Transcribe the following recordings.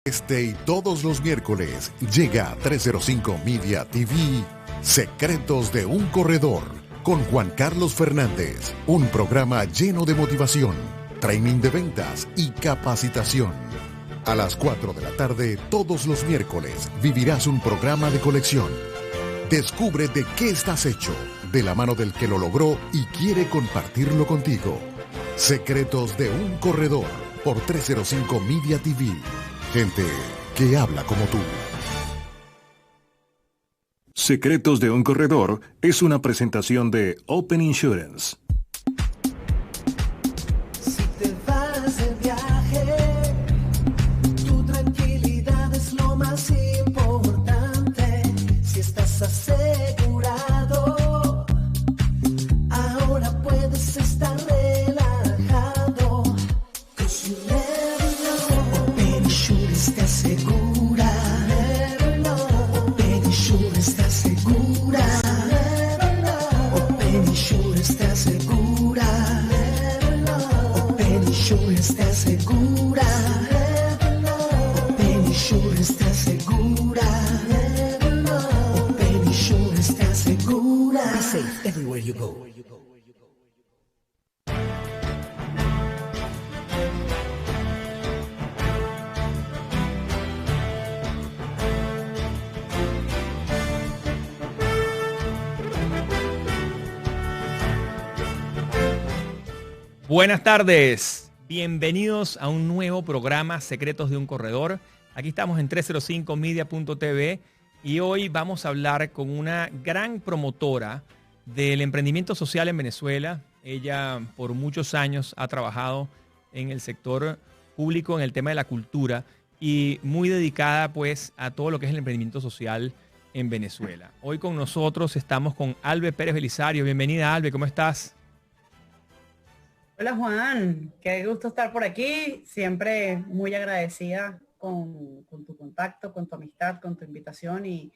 Este y todos los miércoles llega a 305 Media TV Secretos de un Corredor con Juan Carlos Fernández, un programa lleno de motivación, training de ventas y capacitación. A las 4 de la tarde todos los miércoles vivirás un programa de colección. Descubre de qué estás hecho, de la mano del que lo logró y quiere compartirlo contigo. Secretos de un Corredor por 305 Media TV. Gente que habla como tú. Secretos de un Corredor es una presentación de Open Insurance. Si te vas de viaje, tu tranquilidad es lo más importante. Si estás asegurado, ahora puedes estar relajado. 'Cause you never know. Open Insurance te asegura. Never know. Open Insurance te asegura. Never know. Open Insurance te asegura. Never know. Open Insurance te asegura. Never know. Open Insurance te asegura. Never know. Open Insurance te asegura. Be safe everywhere you go. Buenas tardes, bienvenidos a un nuevo programa Secretos de un Corredor. Aquí estamos en 305media.tv y hoy vamos a hablar con una gran promotora del emprendimiento social en Venezuela. Ella por muchos años ha trabajado en el sector público, en el tema de la cultura y muy dedicada pues a todo lo que es el emprendimiento social en Venezuela. Hoy con nosotros estamos con Albe Pérez Belisario. Bienvenida, Albe, ¿cómo estás? Hola Juan, qué gusto estar por aquí, siempre muy agradecida con tu contacto, con tu amistad, con tu invitación y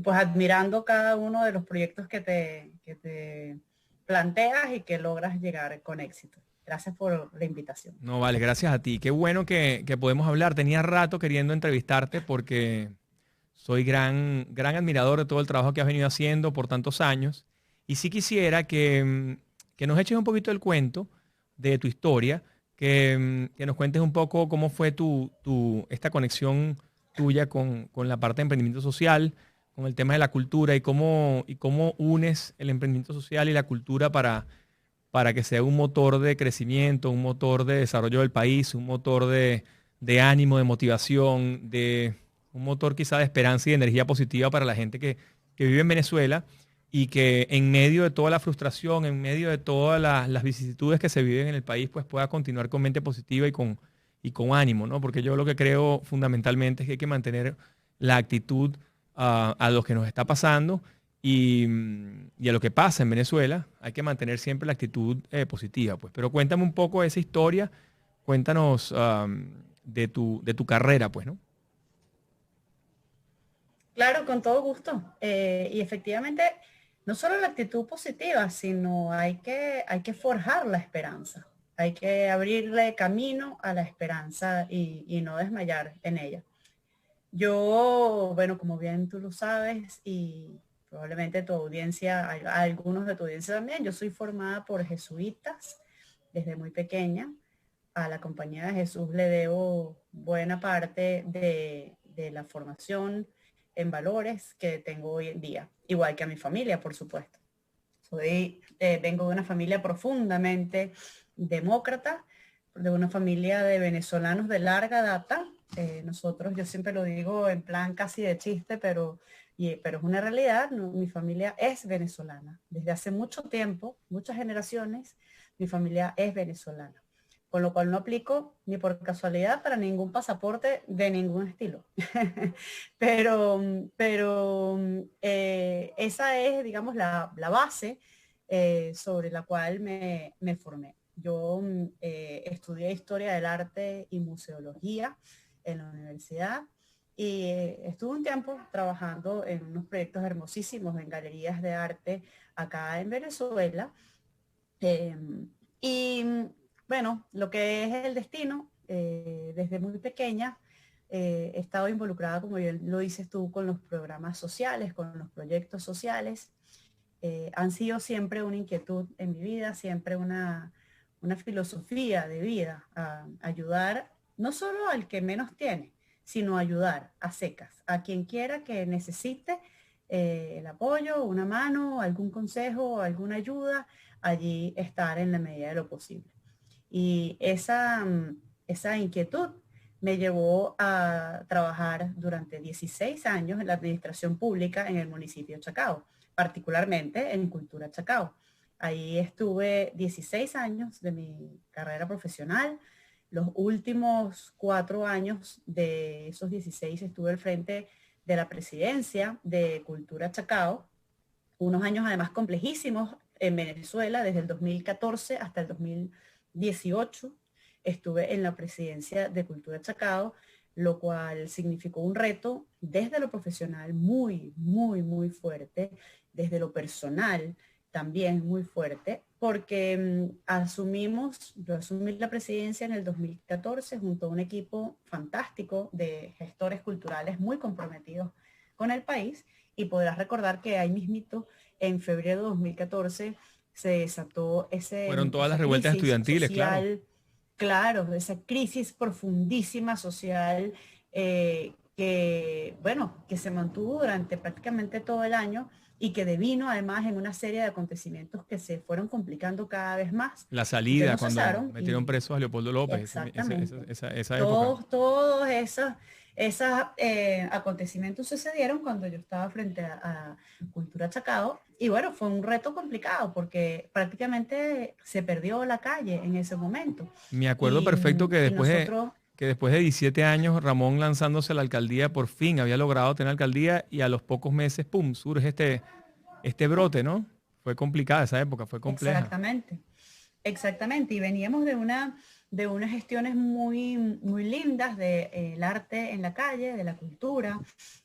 pues admirando cada uno de los proyectos que te planteas y que logras llegar con éxito. Gracias por la invitación. No, vale, gracias a ti. Qué bueno que podemos hablar. Tenía rato queriendo entrevistarte porque soy gran admirador de todo el trabajo que has venido haciendo por tantos años y sí quisiera que nos eches un poquito el cuento de tu historia, que nos cuentes un poco cómo fue esta conexión tuya con la parte de emprendimiento social, con el tema de la cultura y cómo unes el emprendimiento social y la cultura para que sea un motor de crecimiento, un motor de desarrollo del país, un motor de ánimo, de motivación, un motor quizá de esperanza y de energía positiva para la gente que vive en Venezuela y que en medio de toda la frustración, en medio de todas las vicisitudes que se viven en el país, pues pueda continuar con mente positiva y con ánimo, ¿no? Porque yo lo que creo fundamentalmente es que hay que mantener la actitud a lo que nos está pasando y a lo que pasa en Venezuela. Hay que mantener siempre la actitud positiva, pues. Pero cuéntame un poco de esa historia, cuéntanos de tu carrera, pues, ¿no? Claro, con todo gusto. Y efectivamente, no solo la actitud positiva, sino hay que forjar la esperanza. Hay que abrirle camino a la esperanza y no desmayar en ella. Yo, bueno, como bien tú lo sabes y probablemente tu audiencia, algunos de tu audiencia también, yo soy formada por jesuitas desde muy pequeña. A la Compañía de Jesús le debo buena parte de la formación en valores que tengo hoy en día, igual que a mi familia, por supuesto. Vengo de una familia profundamente demócrata, de una familia de venezolanos de larga data. Nosotros, yo siempre lo digo en plan casi de chiste, pero es una realidad. Mi familia es venezolana. Desde hace mucho tiempo, muchas generaciones, mi familia es venezolana. Con lo cual no aplico ni por casualidad para ningún pasaporte de ningún estilo. pero esa es, digamos, la base sobre la cual me formé. Yo estudié Historia del Arte y Museología en la universidad y estuve un tiempo trabajando en unos proyectos hermosísimos en galerías de arte acá en Venezuela. Y bueno, lo que es el destino, desde muy pequeña he estado involucrada, como bien lo dices tú, con los programas sociales, con los proyectos sociales. Han sido siempre una inquietud en mi vida, siempre una filosofía de vida, a ayudar no solo al que menos tiene, sino ayudar a secas, a quien quiera que necesite el apoyo, una mano, algún consejo, alguna ayuda, allí estar en la medida de lo posible. Y esa inquietud me llevó a trabajar durante 16 años en la administración pública en el municipio de Chacao, particularmente en Cultura Chacao. Ahí estuve 16 años de mi carrera profesional. Los últimos 4 años de esos 16 estuve al frente de la presidencia de Cultura Chacao. Unos años además complejísimos en Venezuela, desde el 2014 hasta el 2018. Estuve en la presidencia de Cultura Chacao, lo cual significó un reto desde lo profesional muy, muy, muy fuerte, desde lo personal también muy fuerte, porque yo asumí la presidencia en el 2014 junto a un equipo fantástico de gestores culturales muy comprometidos con el país, y podrás recordar que ahí mismito, en febrero de 2014, se desató Fueron todas las revueltas estudiantiles, social, claro, esa crisis profundísima social que se mantuvo durante prácticamente todo el año y que devino además en una serie de acontecimientos que se fueron complicando cada vez más. La salida, cuando metieron presos a Leopoldo López. Exactamente. Esa época. Todos esos acontecimientos sucedieron cuando yo estaba frente a Cultura Chacao. Y bueno, fue un reto complicado porque prácticamente se perdió la calle en ese momento. Me acuerdo perfecto que después de 17 años, Ramón lanzándose a la alcaldía, por fin había logrado tener alcaldía, y a los pocos meses, ¡pum!, surge este brote, ¿no? Fue complicada esa época, fue compleja. Exactamente. Y veníamos de unas gestiones muy, muy lindas del arte en la calle, de la cultura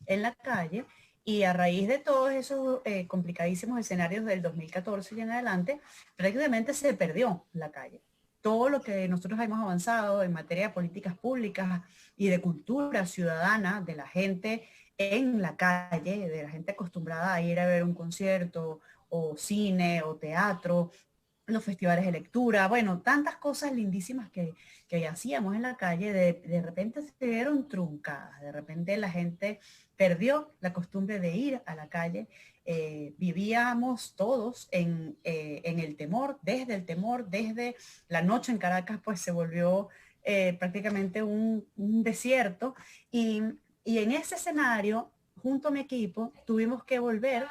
en la calle. Y a raíz de todos esos complicadísimos escenarios del 2014 y en adelante, prácticamente se perdió la calle. Todo lo que nosotros hemos avanzado en materia de políticas públicas y de cultura ciudadana, de la gente en la calle, de la gente acostumbrada a ir a ver un concierto o cine o teatro, los festivales de lectura, bueno, tantas cosas lindísimas que hacíamos en la calle, de repente se vieron truncadas, de repente la gente perdió la costumbre de ir a la calle. Vivíamos todos en el temor, desde la noche en Caracas, pues se volvió prácticamente un desierto, y en ese escenario, junto a mi equipo, tuvimos que volver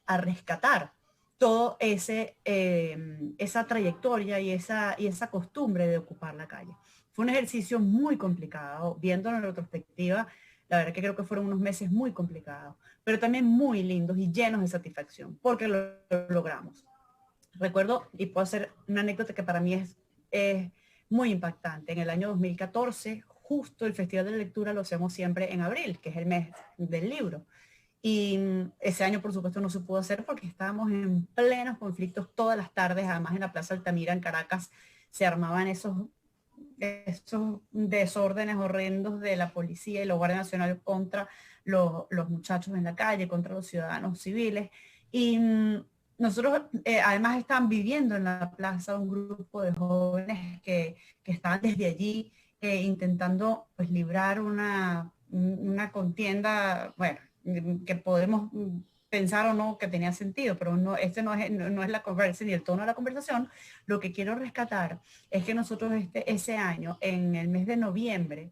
a rescatar todo esa trayectoria y esa costumbre de ocupar la calle. Fue un ejercicio muy complicado, viéndolo en retrospectiva. La verdad que creo que fueron unos meses muy complicados, pero también muy lindos y llenos de satisfacción, porque lo logramos. Recuerdo, y puedo hacer una anécdota que para mí es muy impactante. En el año 2014, justo el Festival de la Lectura lo hacemos siempre en abril, que es el mes del libro. Y ese año, por supuesto, no se pudo hacer porque estábamos en plenos conflictos todas las tardes. Además, en la Plaza Altamira, en Caracas, se armaban esos desórdenes horrendos de la policía y la Guardia Nacional contra los muchachos en la calle, contra los ciudadanos civiles. Y nosotros, además, estaban viviendo en la plaza un grupo de jóvenes que estaban desde allí intentando pues librar una contienda, bueno, que podemos pensar o no que tenía sentido, pero no es la conversación ni el tono de la conversación. Lo que quiero rescatar es que nosotros ese año, en el mes de noviembre,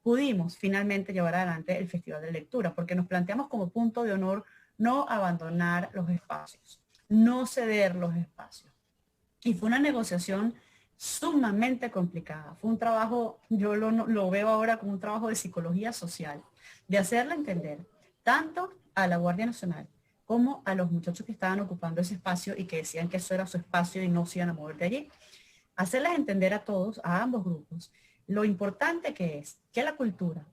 pudimos finalmente llevar adelante el Festival de Lectura, porque nos planteamos como punto de honor no abandonar los espacios, no ceder los espacios. Y fue una negociación sumamente complicada. Fue un trabajo, yo lo veo ahora como un trabajo de psicología social, de hacerle entender tanto a la Guardia Nacional como a los muchachos que estaban ocupando ese espacio y que decían que eso era su espacio y no se iban a mover de allí. Hacerles entender a todos, a ambos grupos, lo importante que es que la cultura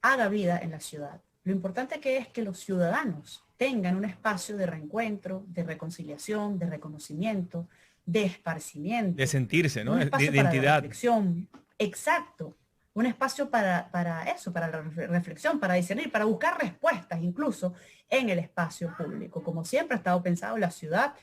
haga vida en la ciudad. Lo importante que es que los ciudadanos tengan un espacio de reencuentro, de reconciliación, de reconocimiento, de esparcimiento. De sentirse, ¿no? Un espacio de identidad. para la reflexión. Exacto. un espacio para eso, para la reflexión, para discernir, para buscar respuestas incluso en el espacio público. Como siempre ha estado pensado la ciudad,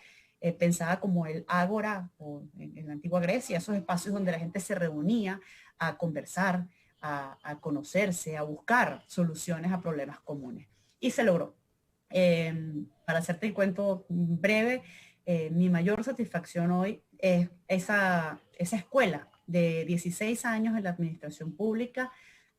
pensada como el ágora o en la antigua Grecia, esos espacios donde la gente se reunía a conversar, a conocerse, a buscar soluciones a problemas comunes. Y se logró. Para hacerte el cuento breve, mi mayor satisfacción hoy es esa escuela de 16 años en la administración pública.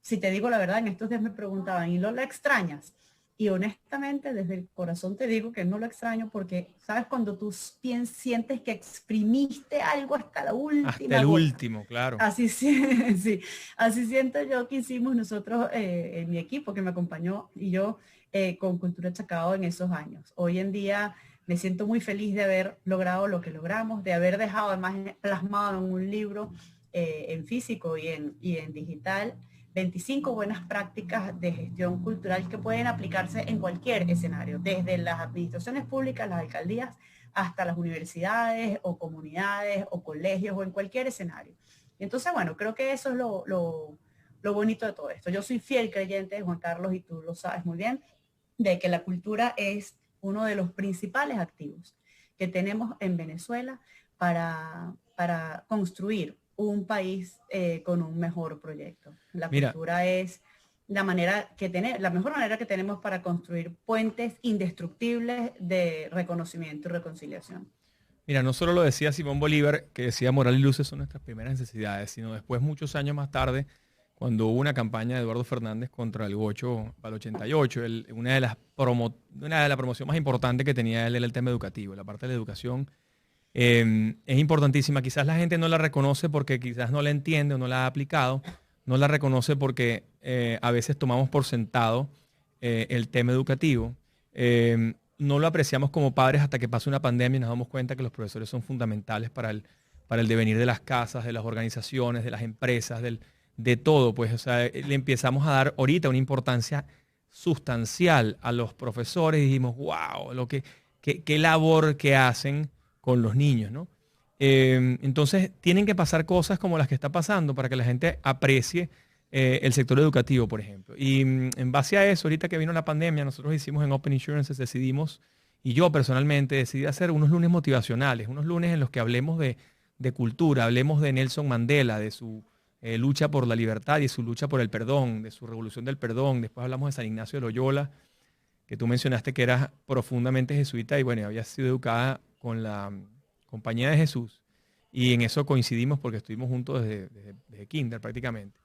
Si te digo la verdad, en estos días me preguntaban, ¿y lo la extrañas? Y honestamente, desde el corazón te digo que no lo extraño porque, ¿sabes? Cuando tú sientes que exprimiste algo hasta la última Hasta el gota. último, claro. Así sí, sí, así siento yo que hicimos nosotros, en mi equipo que me acompañó y yo con Cultura Chacao en esos años. Hoy en día me siento muy feliz de haber logrado lo que logramos, de haber dejado además plasmado en un libro en físico y en digital 25 buenas prácticas de gestión cultural que pueden aplicarse en cualquier escenario, desde las administraciones públicas, las alcaldías, hasta las universidades o comunidades o colegios o en cualquier escenario. Entonces, bueno, creo que eso es lo bonito de todo esto. Yo soy fiel creyente, Juan Carlos, y tú lo sabes muy bien, de que la cultura es uno de los principales activos que tenemos en Venezuela para construir un país con un mejor proyecto. La cultura es la mejor manera que tenemos para construir puentes indestructibles de reconocimiento y reconciliación. Mira, no solo lo decía Simón Bolívar, que decía moral y luces son nuestras primeras necesidades, sino después, muchos años más tarde, cuando hubo una campaña de Eduardo Fernández contra el gocho para el 88, una de las promociones más importantes que tenía él era el tema educativo, la parte de la educación. Es importantísima. Quizás la gente no la reconoce porque quizás no la entiende o no la ha aplicado. No la reconoce porque a veces tomamos por sentado el tema educativo. No lo apreciamos como padres hasta que pasa una pandemia y nos damos cuenta que los profesores son fundamentales para el devenir de las casas, de las organizaciones, de las empresas, de todo. Pues, o sea, le empezamos a dar ahorita una importancia sustancial a los profesores y dijimos, wow, qué labor que hacen con los niños, ¿no? Entonces, tienen que pasar cosas como las que está pasando para que la gente aprecie el sector educativo, por ejemplo. Y en base a eso, ahorita que vino la pandemia, nosotros hicimos en Open Insurances, decidimos, y yo personalmente decidí hacer unos lunes motivacionales, unos lunes en los que hablemos de cultura, hablemos de Nelson Mandela, de su lucha por la libertad y su lucha por el perdón, de su revolución del perdón. Después hablamos de San Ignacio de Loyola, que tú mencionaste que era profundamente jesuita y bueno, había sido educada con la Compañía de Jesús, y en eso coincidimos porque estuvimos juntos desde kinder prácticamente.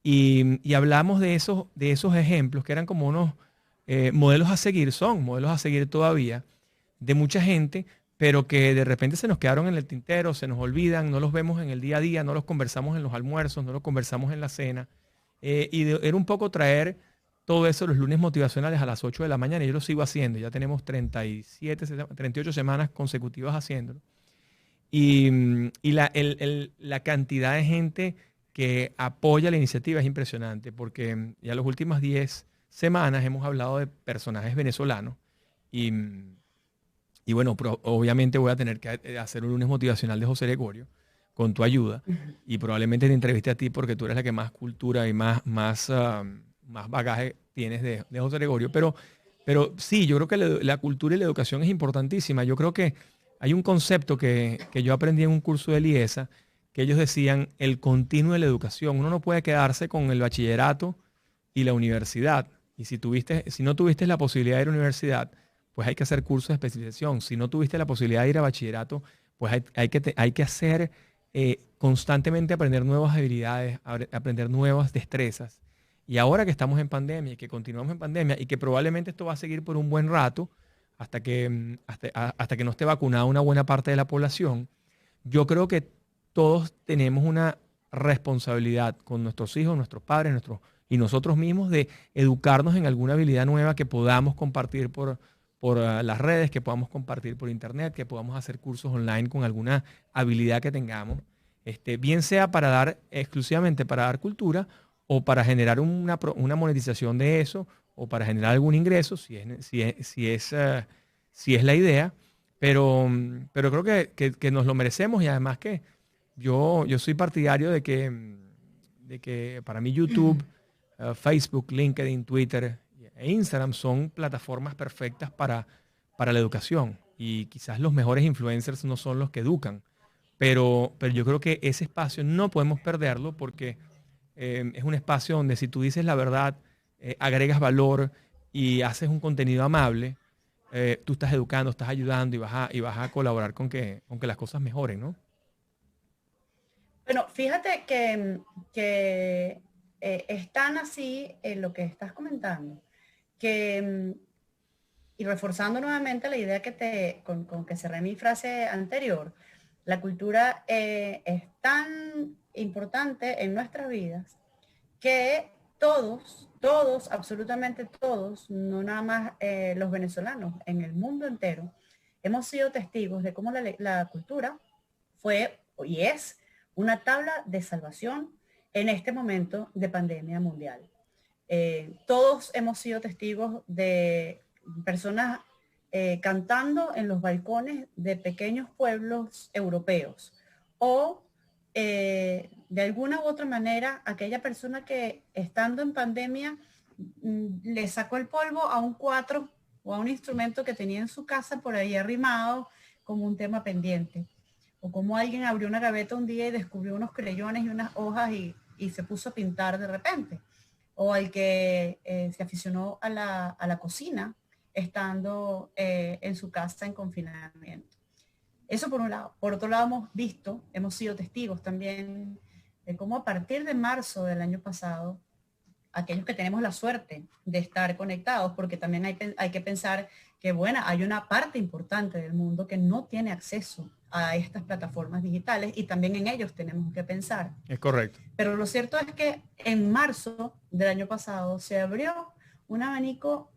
Y hablamos de esos ejemplos que eran como unos modelos a seguir, son modelos a seguir todavía, de mucha gente, pero que de repente se nos quedaron en el tintero, se nos olvidan, no los vemos en el día a día, no los conversamos en los almuerzos, no los conversamos en la cena. Era un poco traer todo eso los lunes motivacionales a las 8 de la mañana, y yo lo sigo haciendo. Ya tenemos 38 semanas consecutivas haciéndolo. Y la cantidad de gente que apoya la iniciativa es impresionante, porque ya las últimas 10 semanas hemos hablado de personajes venezolanos. Y bueno, obviamente voy a tener que hacer un lunes motivacional de José Gregorio, con tu ayuda. Y probablemente te entreviste a ti porque tú eres la que más cultura y más bagaje tienes de José Gregorio, pero sí, yo creo que la cultura y la educación es importantísima. Yo creo que hay un concepto que yo aprendí en un curso de Liesa, que ellos decían el continuo de la educación. Uno no puede quedarse con el bachillerato y la universidad. Y si no tuviste la posibilidad de ir a la universidad, pues hay que hacer cursos de especialización. Si no tuviste la posibilidad de ir a bachillerato, pues hay que hacer constantemente, aprender nuevas habilidades, aprender nuevas destrezas. Y ahora que estamos en pandemia y que continuamos en pandemia y que probablemente esto va a seguir por un buen rato, hasta que no esté vacunada una buena parte de la población, yo creo que todos tenemos una responsabilidad con nuestros hijos, nuestros padres, y nosotros mismos de educarnos en alguna habilidad nueva que podamos compartir por las redes, que podamos compartir por internet, que podamos hacer cursos online con alguna habilidad que tengamos, bien sea exclusivamente para dar cultura, o para generar una monetización de eso, o para generar algún ingreso, si es la idea, pero creo que nos lo merecemos. Y además que yo soy partidario de de que para mí YouTube, Facebook, LinkedIn, Twitter e Instagram son plataformas perfectas para la educación. Y quizás los mejores influencers no son los que educan. Pero yo creo que ese espacio no podemos perderlo porque es un espacio donde si tú dices la verdad, agregas valor y haces un contenido amable, tú estás educando, estás ayudando y vas a colaborar con que las cosas mejoren, ¿no? Bueno, fíjate que es tan así lo que estás comentando, que, y reforzando nuevamente la idea con que cerré mi frase anterior, la cultura es tan importante en nuestras vidas que todos, absolutamente todos, no nada más los venezolanos, en el mundo entero, hemos sido testigos de cómo la cultura fue y es una tabla de salvación en este momento de pandemia mundial. Todos hemos sido testigos de personas cantando en los balcones de pequeños pueblos europeos o de alguna u otra manera aquella persona que estando en pandemia le sacó el polvo a un cuatro o a un instrumento que tenía en su casa por ahí arrimado como un tema pendiente, o como alguien abrió una gaveta un día y descubrió unos creyones y unas hojas y se puso a pintar de repente, o al que se aficionó a la cocina estando en su casa en confinamiento. Eso por un lado. Por otro lado hemos sido testigos también de cómo a partir de marzo del año pasado, aquellos que tenemos la suerte de estar conectados, porque también hay que pensar que, bueno, hay una parte importante del mundo que no tiene acceso a estas plataformas digitales y también en ellos tenemos que pensar. Es correcto. Pero lo cierto es que en marzo del año pasado se abrió un abanico,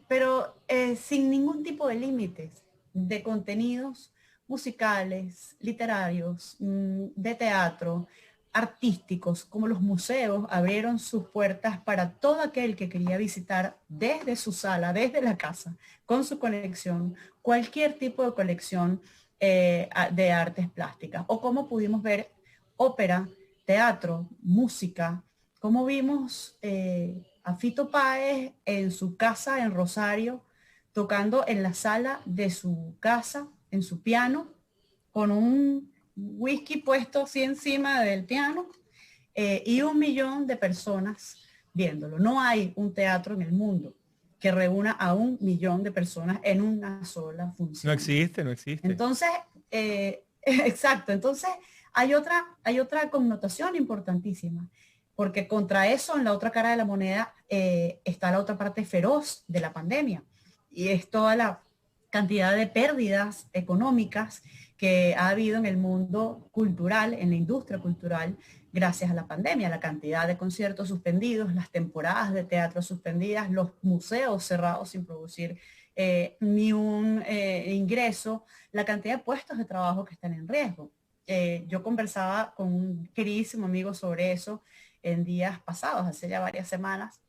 pero sin ningún tipo de límites, de contenidos musicales, literarios, de teatro, artísticos, como los museos abrieron sus puertas para todo aquel que quería visitar desde su sala, desde la casa, con su colección, cualquier tipo de colección de artes plásticas. O como pudimos ver ópera, teatro, música, como vimos a Fito Páez en su casa en Rosario, tocando en la sala de su casa, en su piano, con un whisky puesto así encima del piano y 1 millón de personas viéndolo. No hay un teatro en el mundo que reúna a 1 millón de personas en una sola función. No existe. Entonces, exacto. Entonces, hay otra connotación importantísima, porque contra eso, en la otra cara de la moneda, está la otra parte feroz de la pandemia. Y es toda la cantidad de pérdidas económicas que ha habido en el mundo cultural, en la industria cultural, gracias a la pandemia, la cantidad de conciertos suspendidos, las temporadas de teatro suspendidas, los museos cerrados sin producir ni un ingreso, la cantidad de puestos de trabajo que están en riesgo. Yo conversaba con un queridísimo amigo sobre eso en días pasados, hace ya varias semanas,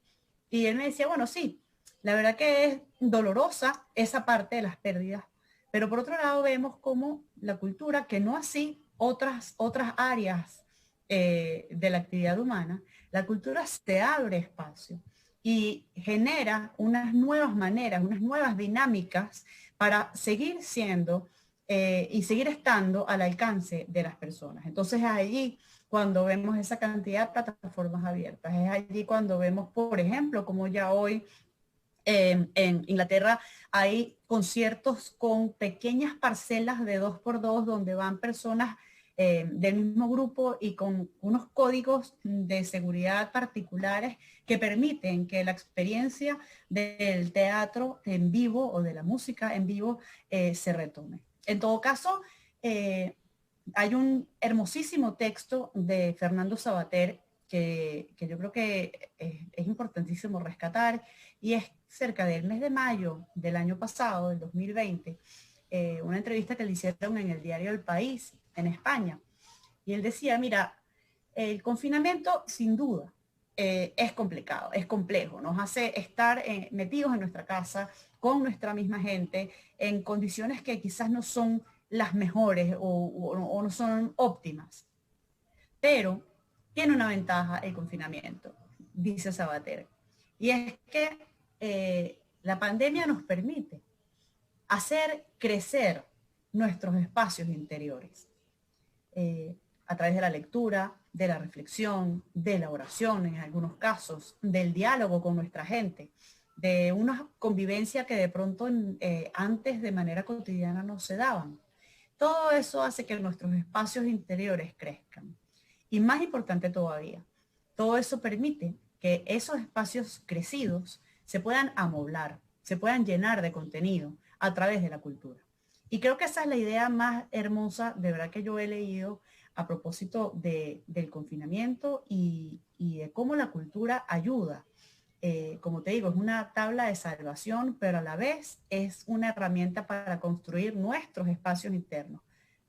y él me decía, bueno, sí, la verdad que es dolorosa esa parte de las pérdidas, pero por otro lado vemos como la cultura, que no así otras áreas de la actividad humana, la cultura se abre espacio y genera unas nuevas maneras, unas nuevas dinámicas para seguir siendo y seguir estando al alcance de las personas. Entonces allí cuando vemos esa cantidad de plataformas abiertas, es allí cuando vemos, por ejemplo, como ya hoy en Inglaterra hay conciertos con pequeñas parcelas de 2x2 donde van personas del mismo grupo y con unos códigos de seguridad particulares que permiten que la experiencia del teatro en vivo o de la música en vivo se retome. En todo caso, hay un hermosísimo texto de Fernando Savater que yo creo que es importantísimo rescatar, y es cerca del mes de mayo del año pasado, del 2020, una entrevista que le hicieron en el diario El País, en España. Y él decía, mira, el confinamiento sin duda es complicado, es complejo, nos hace estar metidos en nuestra casa, con nuestra misma gente, en condiciones que quizás no son las mejores o no son óptimas. Pero tiene una ventaja el confinamiento, dice Sabater. Y es que la pandemia nos permite hacer crecer nuestros espacios interiores a través de la lectura, de la reflexión, de la oración en algunos casos, del diálogo con nuestra gente, de una convivencia que de pronto antes de manera cotidiana no se daban. Todo eso hace que nuestros espacios interiores crezcan. Y más importante todavía, todo eso permite que esos espacios crecidos se puedan amoblar, se puedan llenar de contenido a través de la cultura. Y creo que esa es la idea más hermosa, de verdad, que yo he leído a propósito del confinamiento y de cómo la cultura ayuda. Como te digo, es una tabla de salvación, pero a la vez es una herramienta para construir nuestros espacios internos.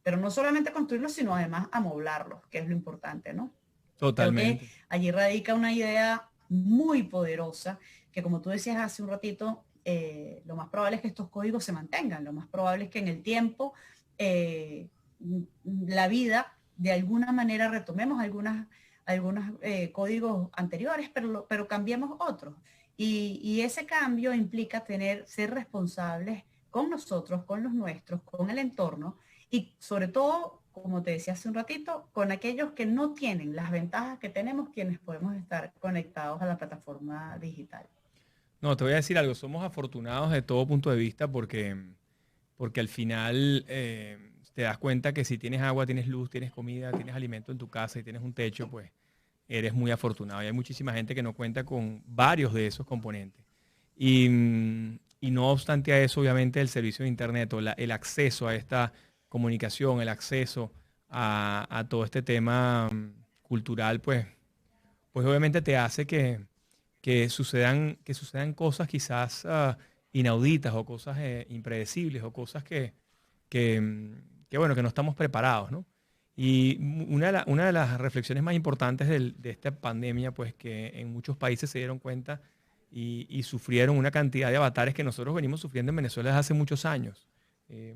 Pero no solamente construirlos, sino además amoblarlos, que es lo importante, ¿no? Totalmente. Creo que allí radica una idea muy poderosa, que como tú decías hace un ratito, lo más probable es que estos códigos se mantengan, lo más probable es que en el tiempo la vida de alguna manera retomemos algunos códigos anteriores, pero cambiemos otros. Y ese cambio implica ser responsables con nosotros, con los nuestros, con el entorno y sobre todo, como te decía hace un ratito, con aquellos que no tienen las ventajas que tenemos quienes podemos estar conectados a la plataforma digital. No, te voy a decir algo, somos afortunados de todo punto de vista porque al final te das cuenta que si tienes agua, tienes luz, tienes comida, tienes alimento en tu casa y tienes un techo, pues eres muy afortunado. Y hay muchísima gente que no cuenta con varios de esos componentes. Y no obstante a eso, obviamente, el servicio de Internet o el acceso a esta comunicación, el acceso a todo este tema cultural, pues obviamente te hace que sucedan cosas quizás inauditas o cosas impredecibles o cosas que bueno, que no estamos preparados, ¿no? Y una de las reflexiones más importantes de esta pandemia, pues que en muchos países se dieron cuenta y sufrieron una cantidad de avatares que nosotros venimos sufriendo en Venezuela desde hace muchos años,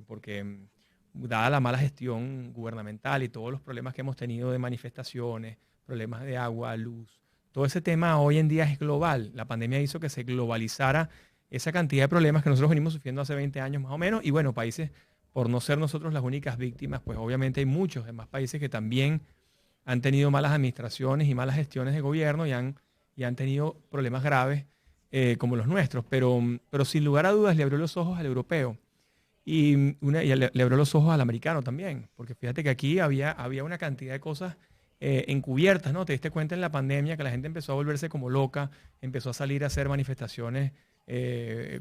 porque dada la mala gestión gubernamental y todos los problemas que hemos tenido de manifestaciones, problemas de agua, luz, todo ese tema hoy en día es global. La pandemia hizo que se globalizara esa cantidad de problemas que nosotros venimos sufriendo hace 20 años más o menos. Y bueno, países, por no ser nosotros las únicas víctimas, pues obviamente hay muchos demás países que también han tenido malas administraciones y malas gestiones de gobierno y han tenido problemas graves como los nuestros. Pero sin lugar a dudas le abrió los ojos al europeo y le abrió los ojos al americano también. Porque fíjate que aquí había una cantidad de cosas encubiertas, ¿no? Te diste cuenta en la pandemia que la gente empezó a volverse como loca, empezó a salir a hacer manifestaciones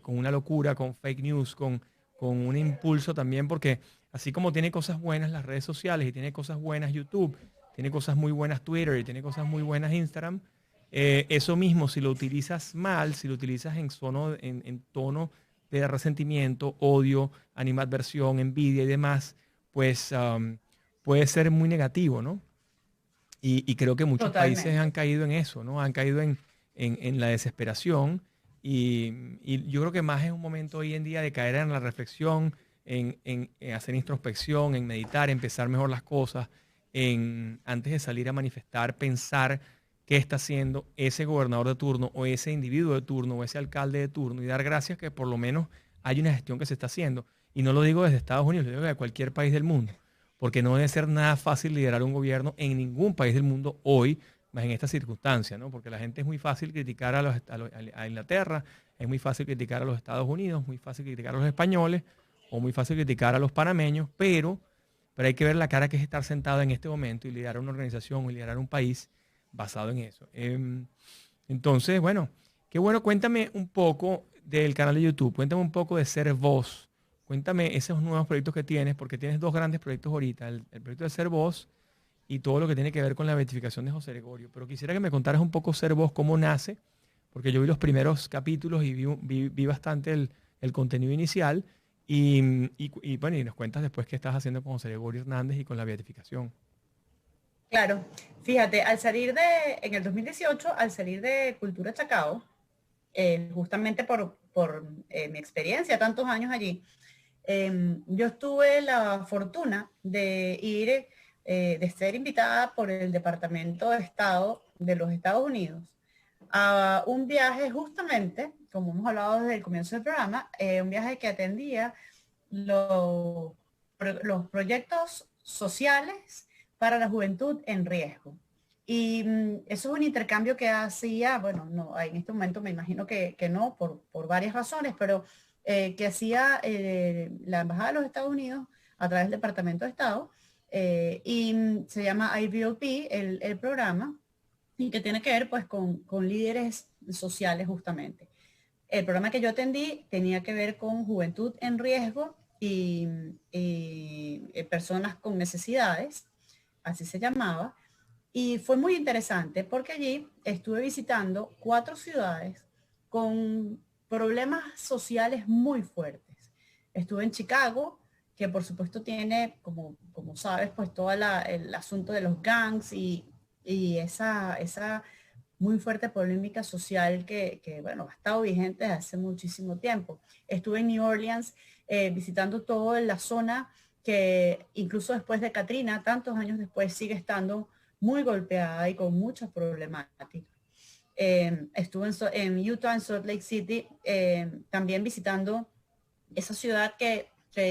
con una locura, con fake news, con un impulso también, porque así como tiene cosas buenas las redes sociales y tiene cosas buenas YouTube, tiene cosas muy buenas Twitter y tiene cosas muy buenas Instagram, eso mismo, si lo utilizas mal, si lo utilizas en tono de resentimiento, odio, animadversión, envidia y demás, pues puede ser muy negativo, ¿no? Y creo que muchos Totalmente. países han caído en eso, ¿no? Han caído en la desesperación y yo creo que más es un momento hoy en día de caer en la reflexión, en hacer introspección, en meditar, en pensar mejor las cosas, antes de salir a manifestar, pensar qué está haciendo ese gobernador de turno o ese individuo de turno o ese alcalde de turno y dar gracias que por lo menos hay una gestión que se está haciendo. Y no lo digo desde Estados Unidos, lo digo de cualquier país del mundo. Porque no debe ser nada fácil liderar un gobierno en ningún país del mundo hoy, más en esta circunstancia, ¿no? Porque la gente es muy fácil criticar a Inglaterra, es muy fácil criticar a los Estados Unidos, muy fácil criticar a los españoles, o muy fácil criticar a los panameños, pero hay que ver la cara que es estar sentado en este momento y liderar una organización o liderar un país basado en eso. Entonces, bueno, qué bueno, cuéntame un poco del canal de YouTube, cuéntame un poco de Ser Voz. Cuéntame esos nuevos proyectos que tienes, porque tienes dos grandes proyectos ahorita, el proyecto de Ser Voz y todo lo que tiene que ver con la beatificación de José Gregorio. Pero quisiera que me contaras un poco Ser Voz, cómo nace, porque yo vi los primeros capítulos y vi bastante el contenido inicial y bueno, y nos cuentas después qué estás haciendo con José Gregorio Hernández y con la beatificación. Claro, fíjate, en el 2018, al salir de Cultura Chacao, justamente por mi experiencia, tantos años allí, yo tuve la fortuna de ir de ser invitada por el Departamento de Estado de los Estados Unidos a un viaje justamente, como hemos hablado desde el comienzo del programa, un viaje que atendía los proyectos sociales para la juventud en riesgo. Y eso es un intercambio que hacía, bueno, no, en este momento me imagino que no, por varias razones, pero que hacía la Embajada de los Estados Unidos a través del Departamento de Estado, y se llama IVLP, el programa, y que tiene que ver pues con líderes sociales justamente. El programa que yo atendí tenía que ver con juventud en riesgo y personas con necesidades, así se llamaba, y fue muy interesante porque allí estuve visitando 4 ciudades con problemas sociales muy fuertes. Estuve en Chicago, que por supuesto tiene, como sabes, pues todo el asunto de los gangs y esa muy fuerte polémica social que, bueno, ha estado vigente desde hace muchísimo tiempo. Estuve en New Orleans visitando toda la zona que incluso después de Katrina, tantos años después, sigue estando muy golpeada y con muchas problemáticas. Estuve en Utah, en Salt Lake City, también visitando esa ciudad que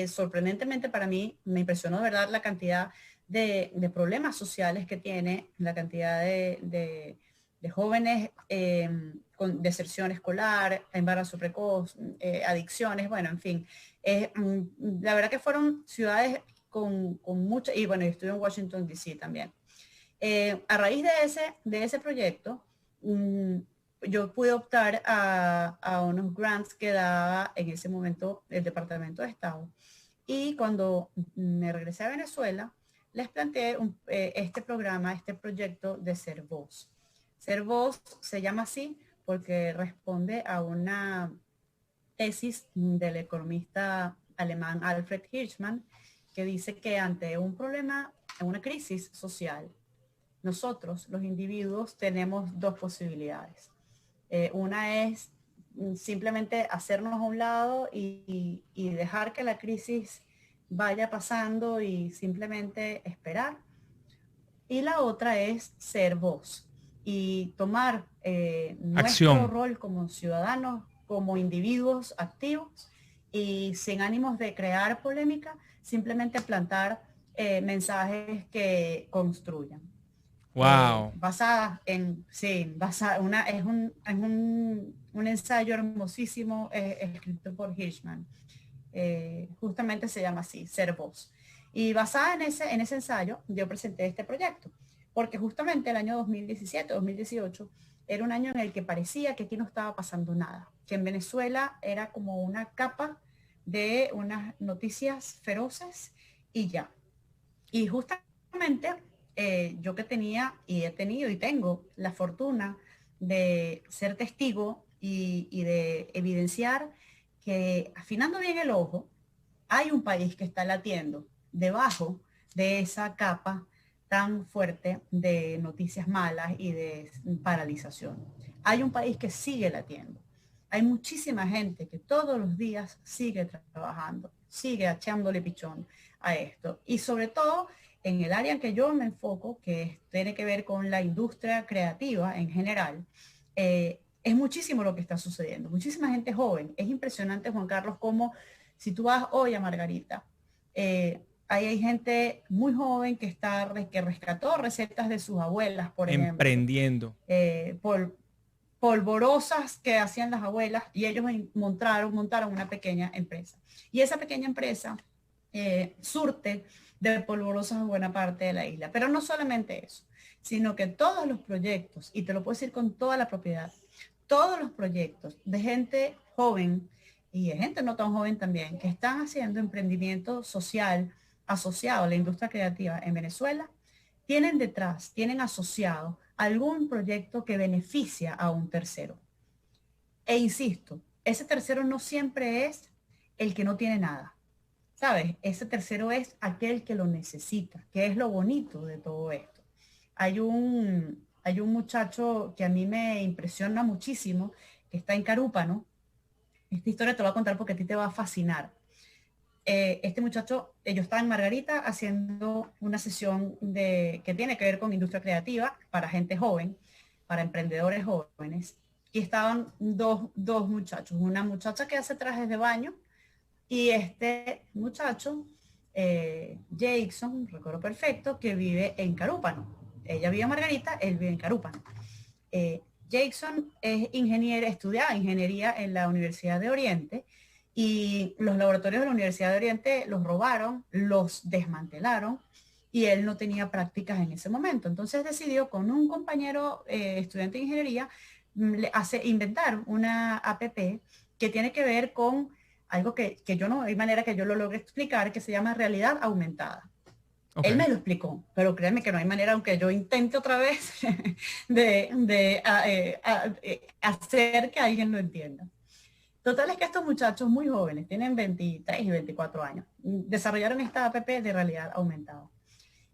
sorprendentemente para mí me impresionó de verdad la cantidad de problemas sociales que tiene, la cantidad de jóvenes con deserción escolar, embarazo precoz, adicciones, bueno, en fin. La verdad que fueron ciudades con mucha, y bueno, estuve en Washington, D.C. también. A raíz de ese proyecto, yo pude optar a unos grants que daba en ese momento el Departamento de Estado. Y cuando me regresé a Venezuela, les planteé este programa, este proyecto de Ser Voz. Ser Voz se llama así porque responde a una tesis del economista alemán Alfred Hirschman, que dice que ante un problema, una crisis social, nosotros, los individuos, tenemos 2 posibilidades. Una es simplemente hacernos a un lado y dejar que la crisis vaya pasando y simplemente esperar. Y la otra es ser voz y tomar nuestro rol como ciudadanos, como individuos activos y sin ánimos de crear polémica, simplemente plantar mensajes que construyan. Wow. Basada en, sí, es un ensayo hermosísimo escrito por Hirschman. Justamente se llama así, Ser Voz. Y basada en ese ensayo, yo presenté este proyecto, porque justamente el año 2017, 2018, era un año en el que parecía que aquí no estaba pasando nada, que en Venezuela era como una capa de unas noticias feroces y ya. Y justamente yo que tenía y he tenido y tengo la fortuna de ser testigo y de evidenciar que, afinando bien el ojo, hay un país que está latiendo debajo de esa capa tan fuerte de noticias malas y de paralización. Hay un país que sigue latiendo. Hay muchísima gente que todos los días sigue trabajando, sigue echándole pichón a esto. Y sobre todo en el área en que yo me enfoco, que tiene que ver con la industria creativa en general, es muchísimo lo que está sucediendo. Muchísima gente joven. Es impresionante, Juan Carlos, cómo si tú vas hoy a Margarita, ahí hay gente muy joven que rescató recetas de sus abuelas, por ejemplo. Emprendiendo. Polvorosas que hacían las abuelas y ellos montaron una pequeña empresa. Y esa pequeña empresa surte de polvorosas en buena parte de la isla. Pero no solamente eso, sino que todos los proyectos, y te lo puedo decir con toda la propiedad, todos los proyectos de gente joven y de gente no tan joven también, que están haciendo emprendimiento social asociado a la industria creativa en Venezuela, tienen asociado algún proyecto que beneficia a un tercero. E insisto, ese tercero no siempre es el que no tiene nada. ¿Sabes? Ese tercero es aquel que lo necesita, que es lo bonito de todo esto. Hay un muchacho que a mí me impresiona muchísimo, que está en Carúpano. Esta historia te la voy a contar porque a ti te va a fascinar. este muchacho, yo estaba en Margarita haciendo una sesión que tiene que ver con industria creativa para gente joven, para emprendedores jóvenes, y estaban dos muchachos, una muchacha que hace trajes de baño y este muchacho, Jason, recuerdo perfecto, que vive en Carúpano. Ella vive en Margarita, él vive en Carúpano. Jason es ingeniero, estudiaba ingeniería en la Universidad de Oriente y los laboratorios de la Universidad de Oriente los robaron, los desmantelaron y él no tenía prácticas en ese momento. Entonces decidió con un compañero estudiante de ingeniería inventar una app que tiene que ver con algo que yo no hay manera que yo lo logre explicar, que se llama realidad aumentada. Okay. Él me lo explicó, pero créanme que no hay manera, aunque yo intente otra vez, de hacer que alguien lo entienda. Total es que estos muchachos muy jóvenes, tienen 23 y 24 años, desarrollaron esta app de realidad aumentada.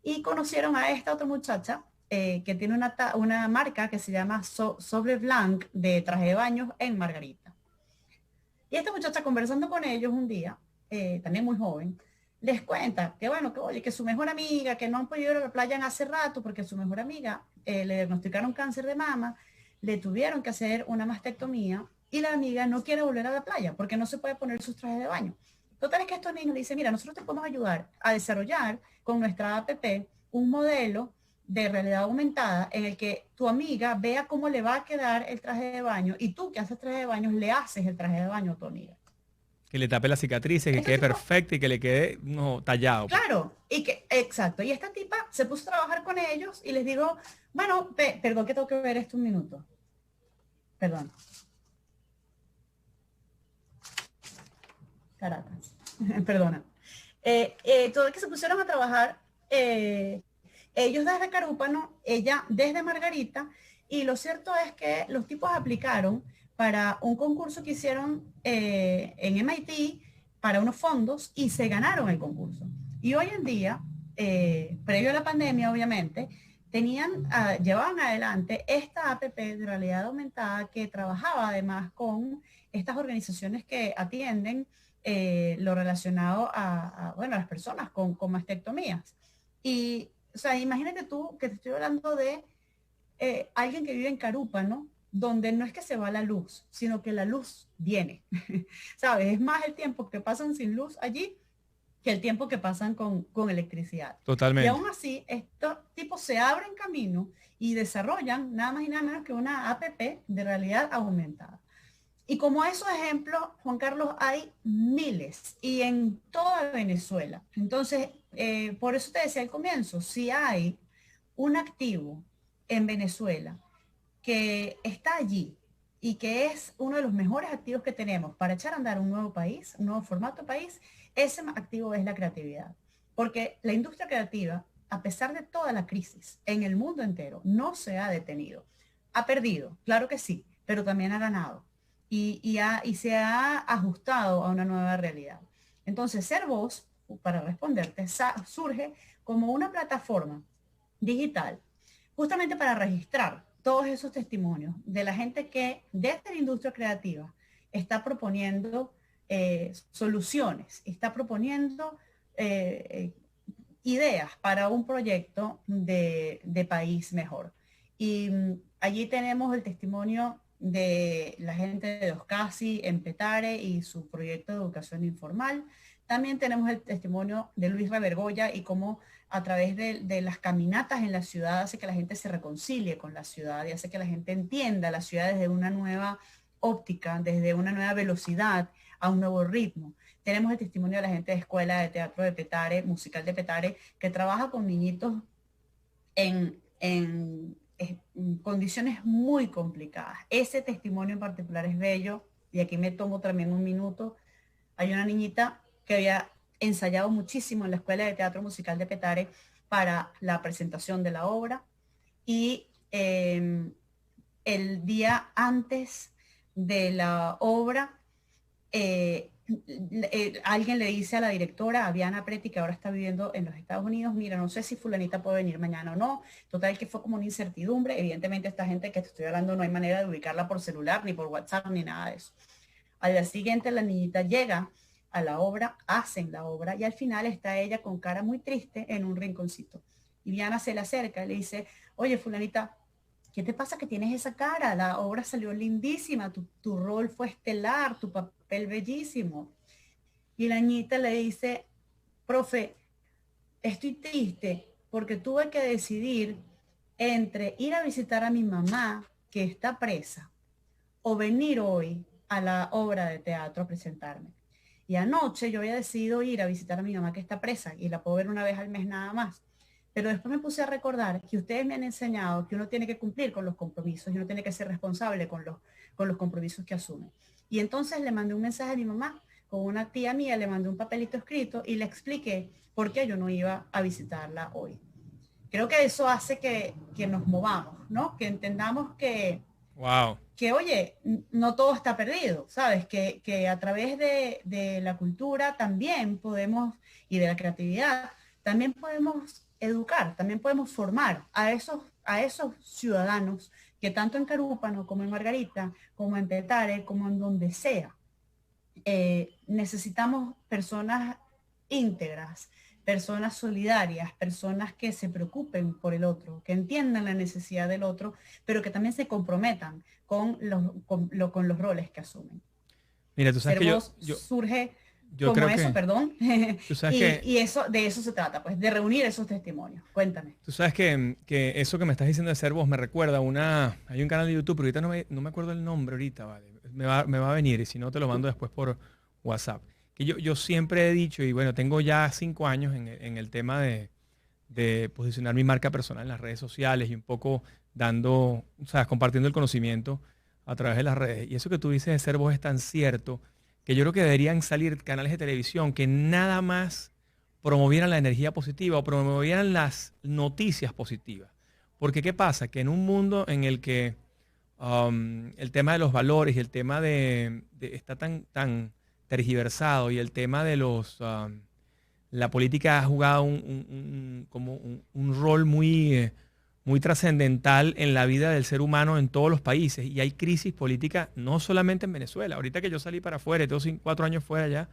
Y conocieron a esta otra muchacha que tiene una marca que se llama Sobre Blanc de traje de baños en Margarita. Y esta muchacha conversando con ellos un día, también muy joven, les cuenta que bueno, que oye, que su mejor amiga, que no han podido ir a la playa en hace rato porque su mejor amiga le diagnosticaron cáncer de mama, le tuvieron que hacer una mastectomía y la amiga no quiere volver a la playa porque no se puede poner sus trajes de baño. Total es que estos niños le dicen, mira, nosotros te podemos ayudar a desarrollar con nuestra app un modelo de realidad aumentada en el que tu amiga vea cómo le va a quedar el traje de baño y tú que haces traje de baño le haces el traje de baño a tu amiga. Que le tape las cicatrices, que quede perfecto y que le quede tallado. Claro, exacto. Y esta tipa se puso a trabajar con ellos y les digo, bueno, perdón que tengo que ver esto un minuto. Perdón. Caracas. Perdona. Todo que se pusieron a trabajar, ellos desde Carúpano, ella desde Margarita, y lo cierto es que los tipos aplicaron para un concurso que hicieron en MIT para unos fondos y se ganaron el concurso. Y hoy en día, previo a la pandemia, obviamente, llevaban adelante esta app de realidad aumentada que trabajaba además con estas organizaciones que atienden lo relacionado a las personas con mastectomías. Y, o sea, imagínate tú que te estoy hablando de alguien que vive en Carúpano, donde no es que se va la luz, sino que la luz viene. ¿Sabes? Es más el tiempo que pasan sin luz allí que el tiempo que pasan con electricidad. Totalmente. Y aún así, estos tipos se abren camino y desarrollan nada más y nada menos que una app de realidad aumentada. Y como esos ejemplos, Juan Carlos, hay miles y en toda Venezuela. Entonces, por eso te decía al comienzo, si hay un activo en Venezuela que está allí y que es uno de los mejores activos que tenemos para echar a andar un nuevo país, un nuevo formato de país, ese activo es la creatividad. Porque la industria creativa, a pesar de toda la crisis en el mundo entero, no se ha detenido. Ha perdido, claro que sí, pero también ha ganado. Y se ha ajustado a una nueva realidad. Entonces, Ser Voz, para responderte, surge como una plataforma digital justamente para registrar todos esos testimonios de la gente que desde la industria creativa está proponiendo soluciones, está proponiendo ideas para un proyecto de país mejor. Y allí tenemos el testimonio de la gente de Oscasi en Petare y su proyecto de educación informal. También tenemos el testimonio de Luis Revergoya y cómo a través de las caminatas en la ciudad hace que la gente se reconcilie con la ciudad y hace que la gente entienda la ciudad desde una nueva óptica, desde una nueva velocidad, a un nuevo ritmo. Tenemos el testimonio de la gente de Escuela de Teatro de Petare, Musical de Petare, que trabaja con niñitos en condiciones muy complicadas. Ese testimonio en particular es bello y aquí me tomo también un minuto. Hay una niñita que había ensayado muchísimo en la Escuela de Teatro Musical de Petare para la presentación de la obra y el día antes de la obra alguien le dice a la directora, a Viana Preti, que ahora está viviendo en los Estados Unidos, mira, no sé si fulanita puede venir mañana o no. Total que fue como una incertidumbre. Evidentemente esta gente que te estoy hablando no hay manera de ubicarla por celular, ni por WhatsApp, ni nada de eso. Al día siguiente la niñita llega a la obra, hacen la obra y al final está ella con cara muy triste en un rinconcito. Y Diana se le acerca y le dice, oye, fulanita, ¿qué te pasa que tienes esa cara? La obra salió lindísima, tu rol fue estelar, tu papel bellísimo. Y la niñita le dice, profe, estoy triste porque tuve que decidir entre ir a visitar a mi mamá, que está presa, o venir hoy a la obra de teatro a presentarme. Y anoche yo había decidido ir a visitar a mi mamá que está presa y la puedo ver una vez al mes nada más. Pero después me puse a recordar que ustedes me han enseñado que uno tiene que cumplir con los compromisos y uno tiene que ser responsable con los compromisos que asume. Y entonces le mandé un mensaje a mi mamá, con una tía mía le mandé un papelito escrito y le expliqué por qué yo no iba a visitarla hoy. Creo que eso hace que nos movamos, ¿no? Que entendamos que, Wow. que oye, no todo está perdido, ¿sabes? Que a través de la cultura también podemos, y de la creatividad, también podemos educar, también podemos formar a esos ciudadanos que tanto en Carúpano como en Margarita, como en Petare, como en donde sea, necesitamos personas íntegras, personas solidarias, personas que se preocupen por el otro, que entiendan la necesidad del otro, pero que también se comprometan con los roles que asumen. Mira, tú sabes Ser que Voz surge como creo eso, que, perdón, tú sabes y eso, de eso se trata, pues, de reunir esos testimonios. Cuéntame. tú sabes que eso que me estás diciendo de Ser Voz me recuerda hay un canal de YouTube, pero ahorita no me acuerdo el nombre ahorita, ¿vale? Me va a venir y si no te lo mando después por WhatsApp. Que yo siempre he dicho, y bueno, tengo ya 5 años en el tema de posicionar mi marca personal en las redes sociales y un poco compartiendo el conocimiento a través de las redes. Y eso que tú dices de Ser Voz es tan cierto que yo creo que deberían salir canales de televisión que nada más promovieran la energía positiva o promovieran las noticias positivas. Porque ¿qué pasa? Que en un mundo en el que el tema de los valores y el tema está tan tergiversado y el tema de la política ha jugado un rol muy trascendental en la vida del ser humano en todos los países y hay crisis política no solamente en Venezuela. Ahorita que yo salí para afuera y tengo 4 años fuera ya,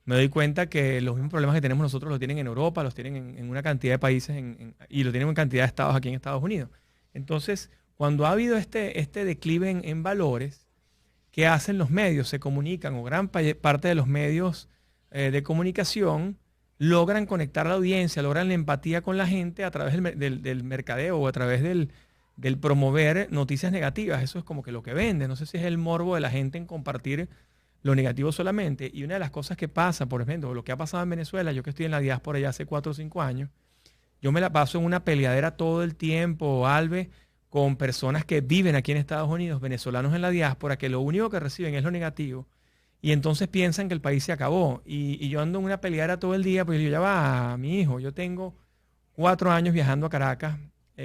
me doy cuenta que los mismos problemas que tenemos nosotros los tienen en Europa, los tienen en una cantidad de países y lo tienen en cantidad de estados aquí en Estados Unidos. Entonces, cuando ha habido este declive en valores, ¿qué hacen los medios? Se comunican, o gran parte de los medios de comunicación logran conectar a la audiencia, logran la empatía con la gente a través del mercadeo o a través del promover noticias negativas. Eso es como que lo que vende. No sé si es el morbo de la gente en compartir lo negativo solamente. Y una de las cosas que pasa, por ejemplo, lo que ha pasado en Venezuela, yo que estoy en la diáspora ya hace 4 o 5 años, yo me la paso en una peleadera todo el tiempo, Alves, con personas que viven aquí en Estados Unidos, venezolanos en la diáspora, que lo único que reciben es lo negativo. Y entonces piensan que el país se acabó. Y yo ando en una peleadera todo el día, pues yo ya va, mi hijo, yo tengo 4 años viajando a Caracas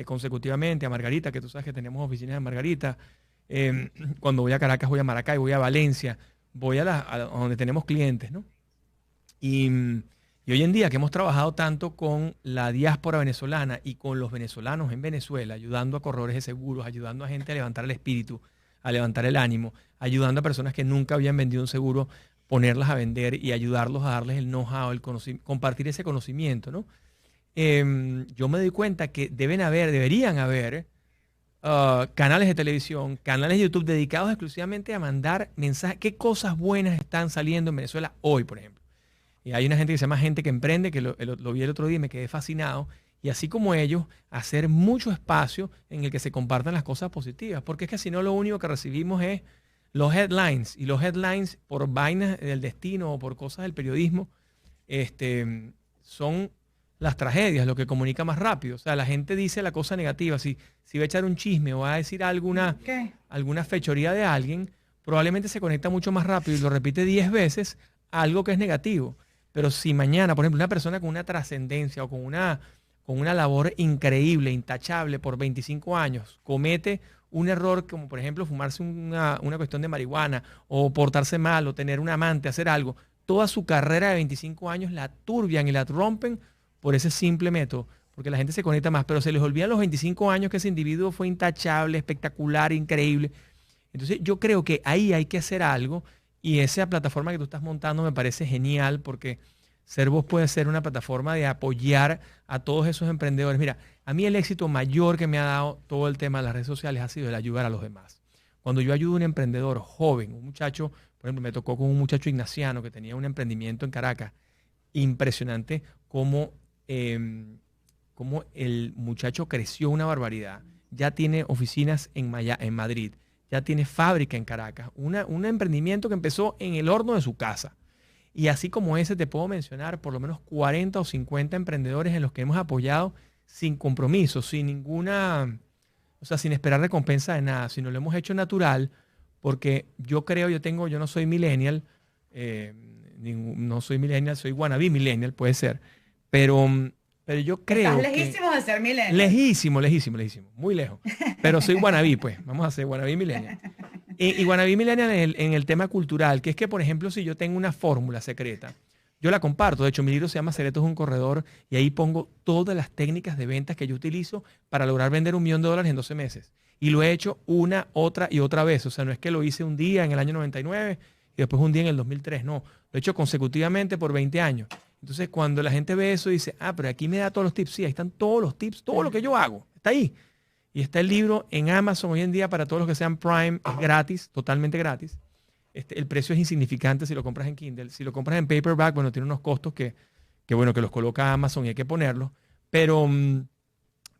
consecutivamente, a Margarita, que tú sabes que tenemos oficinas en Margarita. Cuando voy a Caracas voy a Maracay, voy a Valencia, voy a donde tenemos clientes, ¿no? Y hoy en día que hemos trabajado tanto con la diáspora venezolana y con los venezolanos en Venezuela, ayudando a corredores de seguros, ayudando a gente a levantar el espíritu, a levantar el ánimo, ayudando a personas que nunca habían vendido un seguro, ponerlas a vender y ayudarlos a darles el know-how, compartir ese conocimiento, ¿no? Yo me doy cuenta que deberían haber canales de televisión, canales de YouTube dedicados exclusivamente a mandar mensajes, qué cosas buenas están saliendo en Venezuela hoy, por ejemplo. Y hay una gente que se llama Gente que Emprende, que lo vi el otro día y me quedé fascinado. Y así como ellos, hacer mucho espacio en el que se compartan las cosas positivas. Porque es que si no, lo único que recibimos es los headlines. Y los headlines, por vainas del destino o por cosas del periodismo, son las tragedias, lo que comunica más rápido. O sea, la gente dice la cosa negativa. Si va a echar un chisme o va a decir alguna fechoría de alguien, probablemente se conecta mucho más rápido y lo repite 10 veces a algo que es negativo. Pero si mañana, por ejemplo, una persona con una trascendencia o con una labor increíble, intachable por 25 años, comete un error como, por ejemplo, fumarse una cuestión de marihuana o portarse mal o tener un amante, hacer algo, toda su carrera de 25 años la turbian y la rompen por ese simple método, porque la gente se conecta más, pero se les olvidan los 25 años que ese individuo fue intachable, espectacular, increíble. Entonces yo creo que ahí hay que hacer algo Y esa plataforma que tú estás montando me parece genial porque Servoz puede ser una plataforma de apoyar a todos esos emprendedores. Mira, a mí el éxito mayor que me ha dado todo el tema de las redes sociales ha sido el ayudar a los demás. Cuando yo ayudo a un emprendedor joven, un muchacho, por ejemplo, me tocó con un muchacho ignaciano que tenía un emprendimiento en Caracas, impresionante cómo el muchacho creció una barbaridad. Ya tiene oficinas en Madrid, ya tiene fábrica en Caracas, un emprendimiento que empezó en el horno de su casa. Y así como ese te puedo mencionar por lo menos 40 o 50 emprendedores en los que hemos apoyado sin compromiso, sin ninguna, o sea, sin esperar recompensa de nada, sino lo hemos hecho natural porque yo no soy millennial, no soy millennial, soy wannabe millennial, puede ser, pero yo creo Estás lejísimo de ser millennial. Lejísimo, muy lejos. Pero soy wannabe, pues, vamos a hacer wannabe millennial. Y wannabe millennial en el tema cultural, que es que, por ejemplo, si yo tengo una fórmula secreta, yo la comparto. De hecho, mi libro se llama Secretos de un Corredor y ahí pongo todas las técnicas de ventas que yo utilizo para lograr vender $1 millón en 12 meses. Y lo he hecho una, otra y otra vez. O sea, no es que lo hice un día en el año 99 y después un día en el 2003. No, lo he hecho consecutivamente por 20 años. Entonces, cuando la gente ve eso, dice, pero aquí me da todos los tips. Sí, ahí están todos los tips, todo lo que yo hago. Está ahí. Y está el libro en Amazon hoy en día para todos los que sean Prime. Es gratis, totalmente gratis. El precio es insignificante si lo compras en Kindle. Si lo compras en paperback, bueno, tiene unos costos que los coloca Amazon y hay que ponerlos. Pero,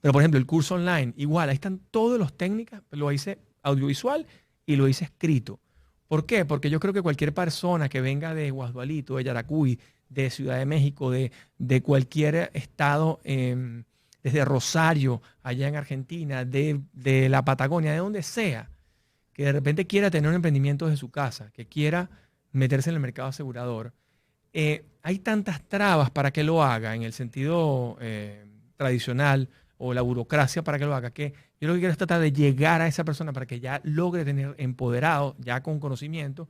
por ejemplo, el curso online, igual, ahí están todas las técnicas. Lo hice audiovisual y lo hice escrito. ¿Por qué? Porque yo creo que cualquier persona que venga de Guasdualito, de Yaracuy, de Ciudad de México, de cualquier estado, desde Rosario, allá en Argentina, de la Patagonia, de donde sea, que de repente quiera tener un emprendimiento desde su casa, que quiera meterse en el mercado asegurador, hay tantas trabas para que lo haga en el sentido tradicional o la burocracia para que lo haga, que yo lo que quiero es tratar de llegar a esa persona para que ya logre tener empoderado, ya con conocimiento,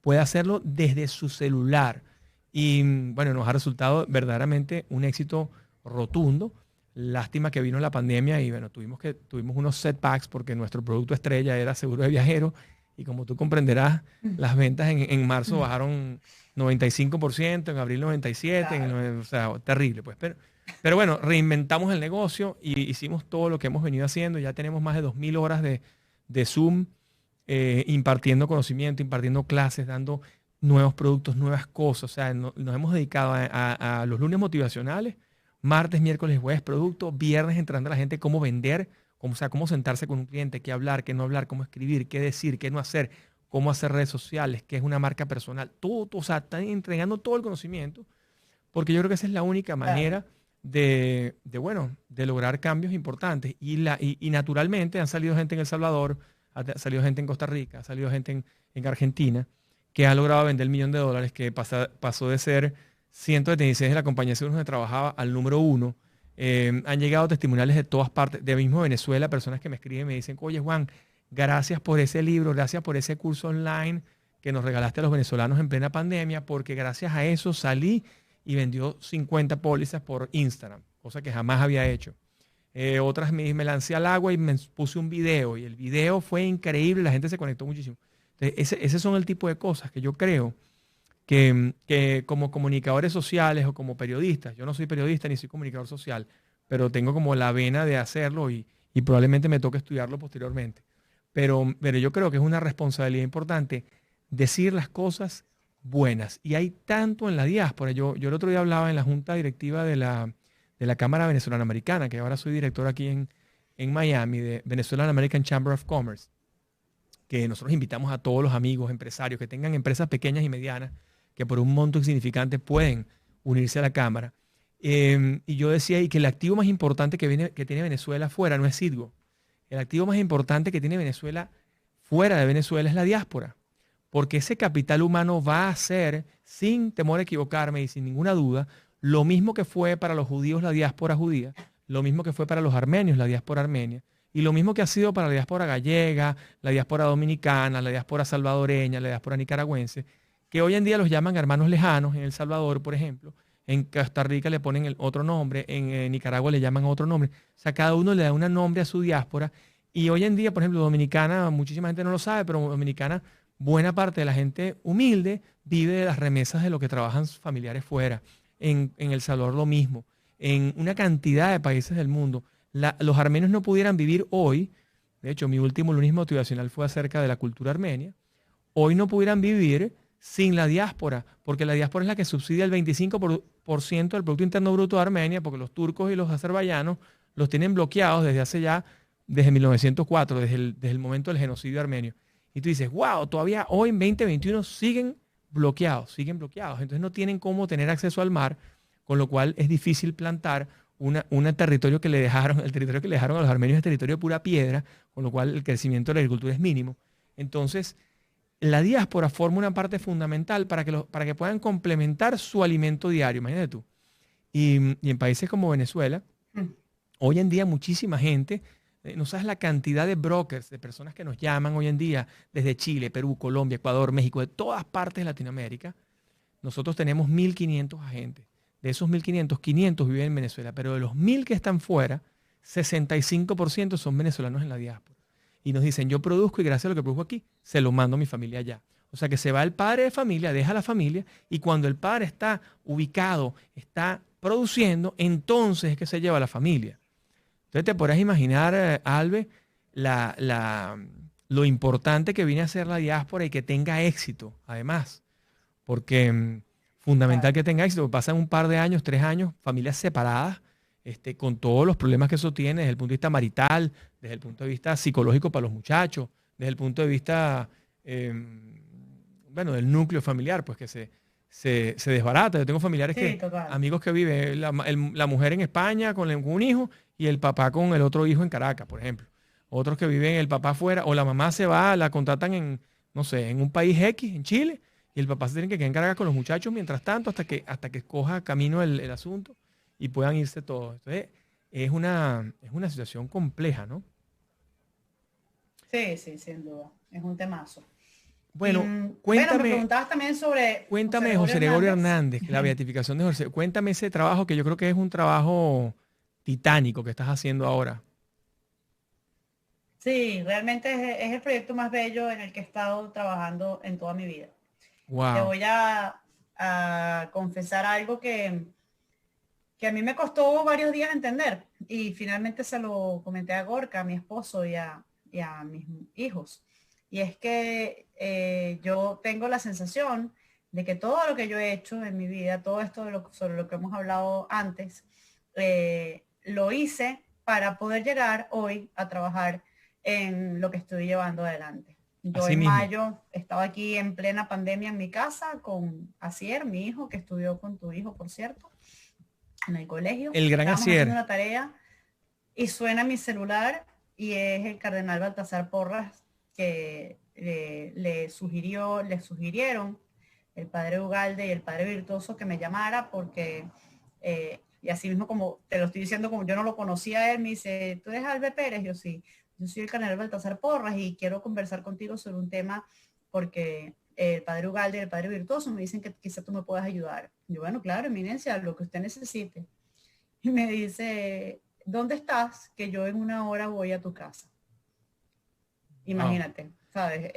pueda hacerlo desde su celular. Y bueno, nos ha resultado verdaderamente un éxito rotundo. Lástima que vino la pandemia y bueno, tuvimos unos setbacks porque nuestro producto estrella era seguro de viajero y como tú comprenderás, las ventas en marzo bajaron 95%, en abril 97%, o sea, terrible pues. Pero bueno, reinventamos el negocio y hicimos todo lo que hemos venido haciendo. Ya tenemos más de 2.000 horas de Zoom, impartiendo conocimiento, impartiendo clases, dando nuevos productos, nuevas cosas. O sea, nos hemos dedicado a los lunes motivacionales, martes, miércoles, jueves producto, viernes entrando a la gente cómo vender, cómo sentarse con un cliente, qué hablar, qué no hablar, cómo escribir, qué decir, qué no hacer, cómo hacer redes sociales, qué es una marca personal. Todo, o sea, están entregando todo el conocimiento porque yo creo que esa es la única manera de lograr cambios importantes. Y naturalmente han salido gente en El Salvador, ha salido gente en Costa Rica, ha salido gente en Argentina que ha logrado vender $1 millón, que pasó de ser 176 de la compañía de seguros donde trabajaba al número 1. Han llegado testimoniales de todas partes, de mismo Venezuela, personas que me escriben y me dicen, oye Juan, gracias por ese libro, gracias por ese curso online que nos regalaste a los venezolanos en plena pandemia, porque gracias a eso salí y vendió 50 pólizas por Instagram, cosa que jamás había hecho. Otras me lancé al agua y me puse un video y el video fue increíble, la gente se conectó muchísimo. Entonces, ese son el tipo de cosas que yo creo que como comunicadores sociales o como periodistas, yo no soy periodista ni soy comunicador social, pero tengo como la vena de hacerlo y probablemente me toque estudiarlo posteriormente. Pero yo creo que es una responsabilidad importante decir las cosas buenas. Y hay tanto en la diáspora. Yo el otro día hablaba en la junta directiva de la Cámara Venezolana Americana, que ahora soy director aquí en Miami, de Venezuelan American Chamber of Commerce, que nosotros invitamos a todos los amigos, empresarios que tengan empresas pequeñas y medianas, que por un monto insignificante pueden unirse a la Cámara. Y yo decía y que el activo más importante que tiene Venezuela afuera no es Citgo. El activo más importante que tiene Venezuela fuera de Venezuela es la diáspora. Porque ese capital humano va a ser, sin temor a equivocarme y sin ninguna duda, lo mismo que fue para los judíos la diáspora judía, lo mismo que fue para los armenios la diáspora armenia, y lo mismo que ha sido para la diáspora gallega, la diáspora dominicana, la diáspora salvadoreña, la diáspora nicaragüense, que hoy en día los llaman hermanos lejanos, en El Salvador, por ejemplo. En Costa Rica le ponen otro nombre, en Nicaragua le llaman otro nombre. O sea, cada uno le da un nombre a su diáspora. Y hoy en día, por ejemplo, Dominicana, muchísima gente no lo sabe, pero Dominicana buena parte de la gente humilde vive de las remesas de lo que trabajan sus familiares fuera. En El Salvador lo mismo. En una cantidad de países del mundo. Los armenios no pudieran vivir hoy. De hecho, mi último lunes motivacional fue acerca de la cultura armenia. Hoy no pudieran vivir sin la diáspora, porque la diáspora es la que subsidia el 25% del Producto Interno Bruto de Armenia, porque los turcos y los azerbaiyanos los tienen bloqueados desde 1904, desde el momento del genocidio armenio. Y tú dices, wow, todavía hoy en 2021 siguen bloqueados. Entonces no tienen cómo tener acceso al mar, con lo cual es difícil plantar el territorio que le dejaron a los armenios es territorio de pura piedra, con lo cual el crecimiento de la agricultura es mínimo. Entonces, la diáspora forma una parte fundamental para que puedan complementar su alimento diario, imagínate tú. Y en países como Venezuela, hoy en día muchísima gente, no sabes la cantidad de brokers, de personas que nos llaman hoy en día desde Chile, Perú, Colombia, Ecuador, México, de todas partes de Latinoamérica. Nosotros tenemos 1.500 agentes. De esos 1.500, 500 viven en Venezuela, pero de los 1.000 que están fuera, 65% son venezolanos en la diáspora. Y nos dicen, yo produzco y gracias a lo que produzco aquí, se lo mando a mi familia allá. O sea que se va el padre de familia, deja la familia, y cuando el padre está ubicado, está produciendo, entonces es que se lleva a la familia. Entonces te podrás imaginar, Albe, lo importante que viene a ser la diáspora y que tenga éxito, además. Porque fundamental que tenga éxito, porque pasan un par de años, 3 años, familias separadas, con todos los problemas que eso tiene desde el punto de vista marital, desde el punto de vista psicológico para los muchachos, desde el punto de vista, del núcleo familiar, pues que se desbarata. Yo tengo familiares amigos que viven, la mujer en España con un hijo y el papá con el otro hijo en Caracas, por ejemplo. Otros que viven el papá afuera, o la mamá se va, la contratan en un país X, en Chile, y el papá se tiene que quedar en Caracas con los muchachos mientras tanto, hasta que coja camino el asunto y puedan irse todos. Entonces, es una situación compleja, ¿no? Sí, sin duda. Es un temazo. Bueno, me preguntabas también sobre... Cuéntame de José Gregorio Hernández, la beatificación de José. Cuéntame ese trabajo que yo creo que es un trabajo titánico que estás haciendo ahora. Sí, realmente es el proyecto más bello en el que he estado trabajando en toda mi vida. Wow. Te voy a confesar algo que a mí me costó varios días entender, y finalmente se lo comenté a Gorka, a mi esposo, y a mis hijos. Y es que yo tengo la sensación de que todo lo que yo he hecho en mi vida, todo esto sobre lo que hemos hablado antes, lo hice para poder llegar hoy a trabajar en lo que estoy llevando adelante. Yo Así en mismo. mayo estaba aquí en plena pandemia en mi casa con Asier, mi hijo, que estudió con tu hijo, por cierto, en el colegio. El gran Estábamos Asier. haciendo una tarea y suena mi celular y es el cardenal Baltasar Porras, que le sugirieron el padre Ugalde y el padre Virtuoso que me llamara porque, y así mismo como te lo estoy diciendo, como yo no lo conocía a él, me dice, ¿tú eres Albe Pérez? Yo sí, yo soy el cardenal Baltasar Porras y quiero conversar contigo sobre un tema porque el padre Ugalde y el padre Virtuoso me dicen que quizá tú me puedas ayudar. Yo, bueno, claro, eminencia, lo que usted necesite. Y me dice, ¿dónde estás? Que yo en 1 hora voy a tu casa. Imagínate, ¿sabes?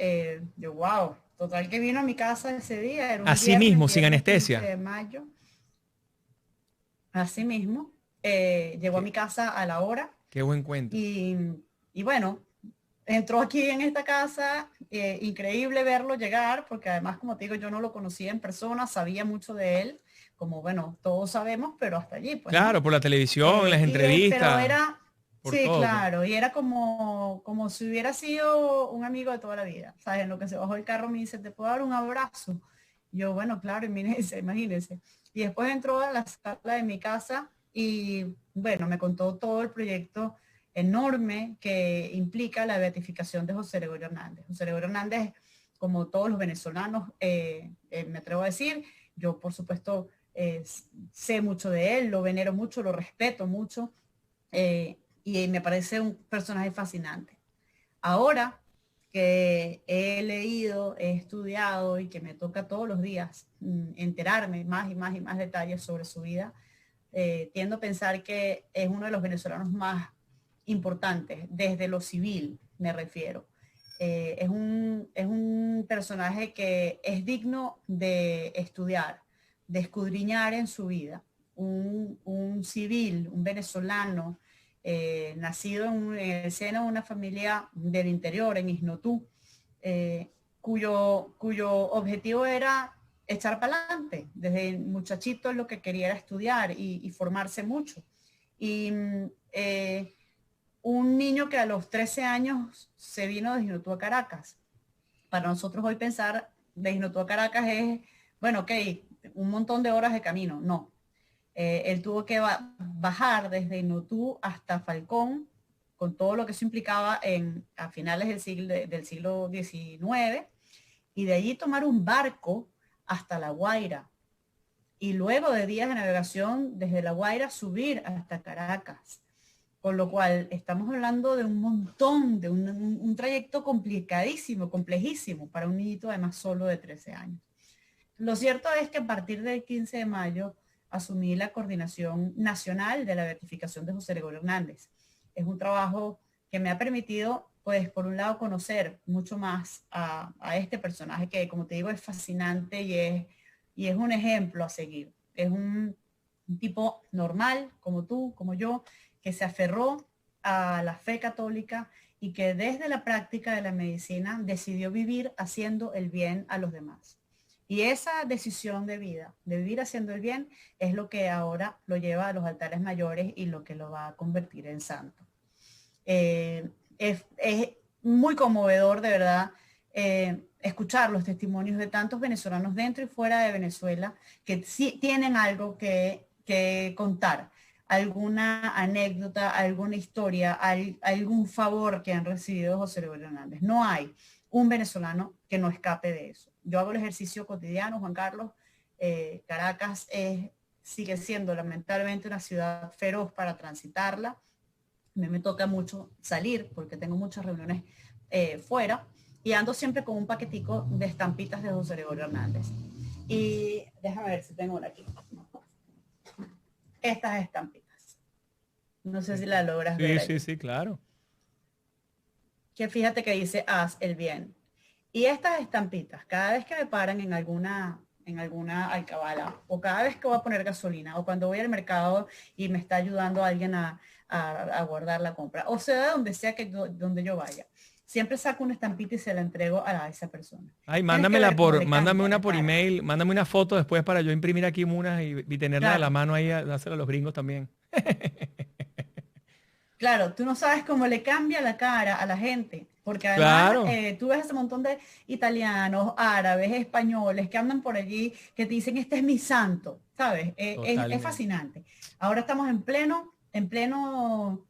Yo, wow, total que vino a mi casa ese día. Era un Así viernes, mismo, sin viernes anestesia. 15 de mayo. Así mismo. Llegó a mi casa a la hora. Qué buen cuento. Y bueno, entró aquí en esta casa, increíble verlo llegar, porque además, como te digo, yo no lo conocía en persona, sabía mucho de él, como bueno, todos sabemos, pero hasta allí. Pues, claro, ¿no? por la televisión, las entrevistas. Pero era, sí, todo. claro, y era como si hubiera sido un amigo de toda la vida. ¿Sabes? En lo que se bajó el carro me dice, ¿te puedo dar un abrazo? Y yo, bueno, claro, imagínense. Y después entró a la sala de mi casa y, bueno, me contó todo el proyecto enorme que implica la beatificación de José Gregorio Hernández. José Gregorio Hernández, como todos los venezolanos, me atrevo a decir, yo por supuesto sé mucho de él, lo venero mucho, lo respeto mucho, y me parece un personaje fascinante. Ahora que he leído, he estudiado y que me toca todos los días enterarme más y más y más detalles sobre su vida, tiendo a pensar que es uno de los venezolanos más importantes, desde lo civil me refiero, es un personaje que es digno de estudiar, de escudriñar en su vida. Un civil, un venezolano, nacido en el seno de una familia del interior, en Isnotú, cuyo objetivo era echar para adelante. Desde muchachito lo que quería era estudiar y formarse mucho. Y un niño que a los 13 años se vino de Isnotú a Caracas. Para nosotros hoy pensar de Isnotú a Caracas es, bueno, ok, un montón de horas de camino. No. Él tuvo que bajar desde Isnotú hasta Falcón, con todo lo que eso implicaba a finales del siglo XIX, y de allí tomar un barco hasta La Guaira. Y luego de días de navegación desde La Guaira subir hasta Caracas. Con lo cual estamos hablando de un montón, de un trayecto complicadísimo, complejísimo para un niñito además solo de 13 años. Lo cierto es que a partir del 15 de mayo asumí la coordinación nacional de la beatificación de José Gregorio Hernández. Es un trabajo que me ha permitido, pues, por un lado, conocer mucho más a este personaje que, como te digo, es fascinante y es un ejemplo a seguir. Es un tipo normal, como tú, como yo, que se aferró a la fe católica y que desde la práctica de la medicina decidió vivir haciendo el bien a los demás. Y esa decisión de vida, de vivir haciendo el bien, es lo que ahora lo lleva a los altares mayores y lo que lo va a convertir en santo. Es muy conmovedor, de verdad, escuchar los testimonios de tantos venezolanos dentro y fuera de Venezuela que sí tienen algo que contar, alguna anécdota, alguna historia, algún favor que han recibido de José Gregorio Hernández. No hay un venezolano que no escape de eso. Yo hago el ejercicio cotidiano, Juan Carlos. Caracas sigue siendo lamentablemente una ciudad feroz para transitarla. A mí me toca mucho salir porque tengo muchas reuniones fuera y ando siempre con un paquetico de estampitas de José Gregorio Hernández. Y déjame ver si tengo una aquí. Estas estampitas. No sé si la logras ver. Sí, claro. Que fíjate que dice, haz el bien. Y estas estampitas, cada vez que me paran en alguna alcabala, o cada vez que voy a poner gasolina, o cuando voy al mercado y me está ayudando alguien a guardar la compra, o sea, donde sea donde yo vaya, siempre saco una estampita y se la entrego a esa persona. Ay, mándame una por email, mándame una foto después para yo imprimir aquí unas y tenerla a la mano ahí, dársela a los gringos también. Claro, tú no sabes cómo le cambia la cara a la gente, porque además tú ves ese montón de italianos, árabes, españoles que andan por allí, que te dicen, este es mi santo, ¿sabes? Es fascinante. Ahora estamos en pleno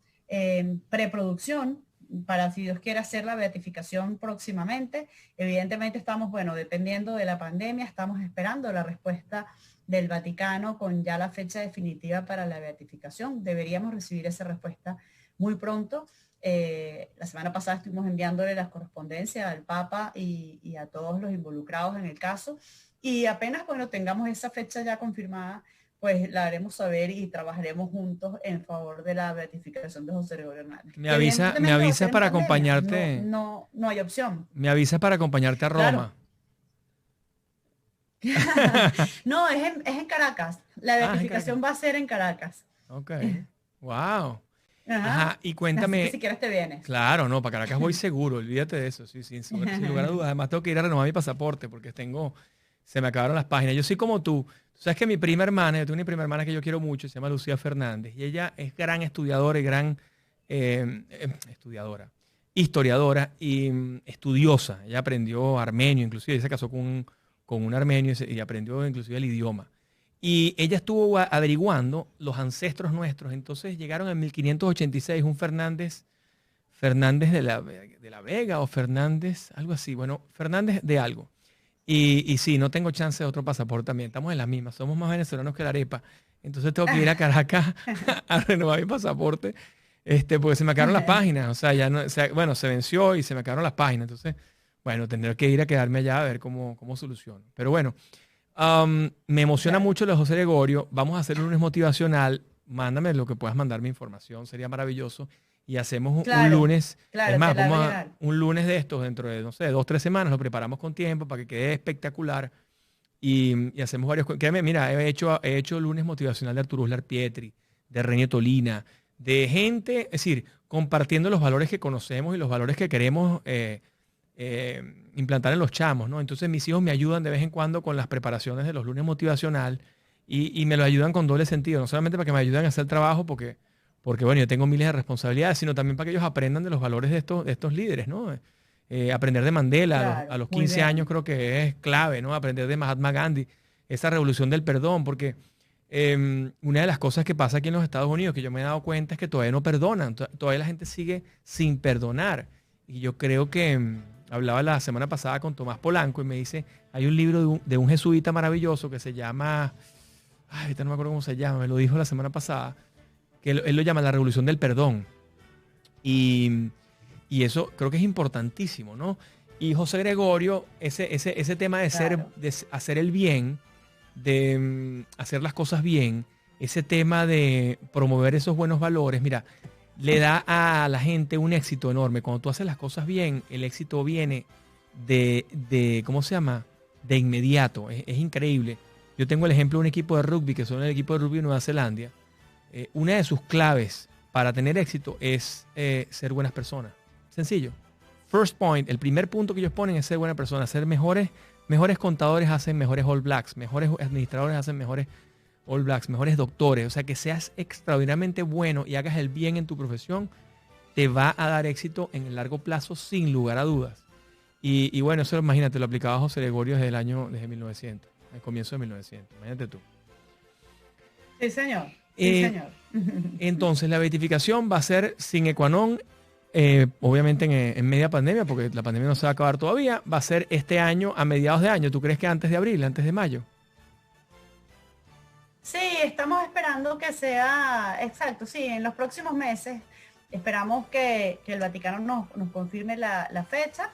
preproducción para, si Dios quiere, hacer la beatificación próximamente. Evidentemente estamos, bueno, dependiendo de la pandemia, estamos esperando la respuesta del Vaticano con ya la fecha definitiva para la beatificación. Deberíamos recibir esa respuesta muy pronto. La semana pasada estuvimos enviándole las correspondencias al Papa y a todos los involucrados en el caso. Y apenas, bueno, tengamos esa fecha ya confirmada, pues la haremos saber y trabajaremos juntos en favor de la beatificación de José Gregorio Hernández. Me avisas para acompañarte. No hay opción. Me avisas para acompañarte a Roma. Claro. No, es en Caracas. La beatificación va a ser en Caracas. Ok. Wow. Ajá. Y cuéntame. Si quieres te vienes. Claro, no, para Caracas voy seguro, olvídate de eso, sí, sin lugar a dudas. Además tengo que ir a renovar mi pasaporte porque se me acabaron las páginas. Yo soy como tú. Tú sabes que yo tengo una prima hermana que yo quiero mucho, se llama Lucía Fernández, y ella es gran estudiadora y gran historiadora y estudiosa. Ella aprendió armenio, inclusive ella se casó con un armenio y aprendió inclusive el idioma. Y ella estuvo averiguando los ancestros nuestros. Entonces llegaron en 1586 un Fernández de la Vega o Fernández, algo así. Bueno, Fernández de algo. Y sí, no tengo chance de otro pasaporte también. Estamos en las mismas. Somos más venezolanos que la arepa. Entonces tengo que ir a Caracas a renovar mi pasaporte porque se me acabaron las páginas. O sea, se venció y se me acabaron las páginas. Entonces, bueno, tendré que ir a quedarme allá a ver cómo soluciono. Pero bueno, me emociona mucho lo de José Gregorio. Vamos a hacer un lunes motivacional. Mándame lo que puedas mandarme información. Sería maravilloso. y hacemos un Claro, lunes. claro, Es más, te la vamos a agregar. un lunes de estos dentro de, no sé, 2, 3 semanas, lo preparamos con tiempo para que quede espectacular y hacemos varios. Créeme, mira, he hecho lunes motivacional de Arturo Uslar Pietri, de René Tolina, de gente, es decir, compartiendo los valores que conocemos y los valores que queremos implantar en los chamos, ¿no? Entonces mis hijos me ayudan de vez en cuando con las preparaciones de los lunes motivacional y me lo ayudan con doble sentido, no solamente para que me ayuden a hacer el trabajo porque bueno, yo tengo miles de responsabilidades, sino también para que ellos aprendan de los valores de estos líderes, ¿no? Aprender de Mandela Claro, a los muy 15 bien. años creo que es clave, ¿no? Aprender de Mahatma Gandhi, esa revolución del perdón, porque una de las cosas que pasa aquí en los Estados Unidos, que yo me he dado cuenta, es que todavía no perdonan, todavía la gente sigue sin perdonar. Y yo creo que hablaba la semana pasada con Tomás Polanco y me dice, hay un libro de un jesuita maravilloso que se llama, ay, ahorita no me acuerdo cómo se llama, me lo dijo la semana pasada, que él lo llama la revolución del perdón. Y, y eso creo que es importantísimo, ¿no? Y José Gregorio, ese tema de Claro. hacer el bien, de hacer las cosas bien, ese tema de promover esos buenos valores, mira, le da a la gente un éxito enorme. Cuando tú haces las cosas bien, el éxito viene ¿cómo se llama? De inmediato. Es increíble. Yo tengo el ejemplo de un equipo de rugby, que son el equipo de rugby de Nueva Zelanda. Una de sus claves para tener éxito es ser buenas personas. Sencillo. First point, el primer punto que ellos ponen es ser buena persona. Ser mejores contadores hacen mejores All Blacks. Mejores administradores hacen mejores All Blacks. Mejores doctores. O sea, que seas extraordinariamente bueno y hagas el bien en tu profesión, te va a dar éxito en el largo plazo sin lugar a dudas. Y bueno, eso imagínate, lo aplicaba José Gregorio desde 1900, al comienzo de 1900. Imagínate tú. Sí, señor. Sí, señor. Entonces, la beatificación va a ser sine qua non, obviamente en media pandemia, porque la pandemia no se va a acabar todavía. Va a ser este año, a mediados de año. ¿Tú crees que antes de abril, antes de mayo? Sí, estamos esperando que sea, exacto, sí, en los próximos meses esperamos que el Vaticano nos confirme la fecha.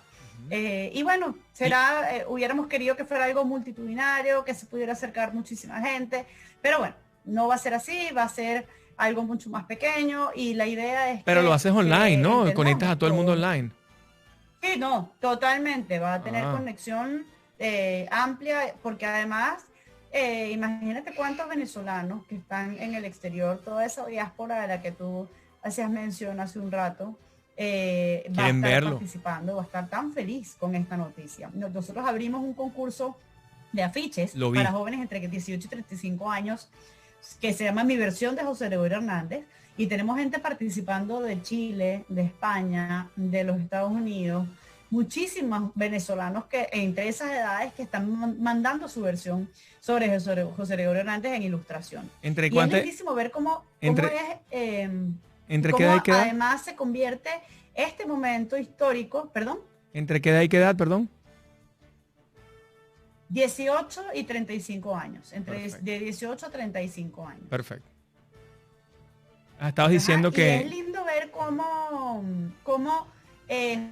Y bueno, hubiéramos querido que fuera algo multitudinario, que se pudiera acercar muchísima gente, pero bueno, no va a ser así, va a ser algo mucho más pequeño y la idea es Pero que, lo haces online, ¿no? entendamos Conectas a todo el mundo online. Sí, no, totalmente, va a tener Ah. conexión amplia, porque además, imagínate cuántos venezolanos que están en el exterior, toda esa diáspora de la que tú hacías mención hace un rato, va a Quieren estar verlo. participando, va a estar tan feliz con esta noticia. Nosotros abrimos un concurso de afiches Lo vi. para jóvenes entre 18 y 35 años, que se llama Mi Versión de José Gregorio Hernández, y tenemos gente participando de Chile, de España, de los Estados Unidos, muchísimos venezolanos que entre esas edades que están mandando su versión sobre José Gregorio Hernández en ilustración. ¿Entre Y es cuánto? lindísimo ver cómo entre- es, ¿Entre cómo qué edad y qué edad? además se convierte este momento histórico, perdón, ¿Entre qué edad y qué edad, perdón? 18 y 35 años, Perfecto. de 18 a 35 años. Perfecto. Estabas diciendo Ajá, y es que... lindo ver cómo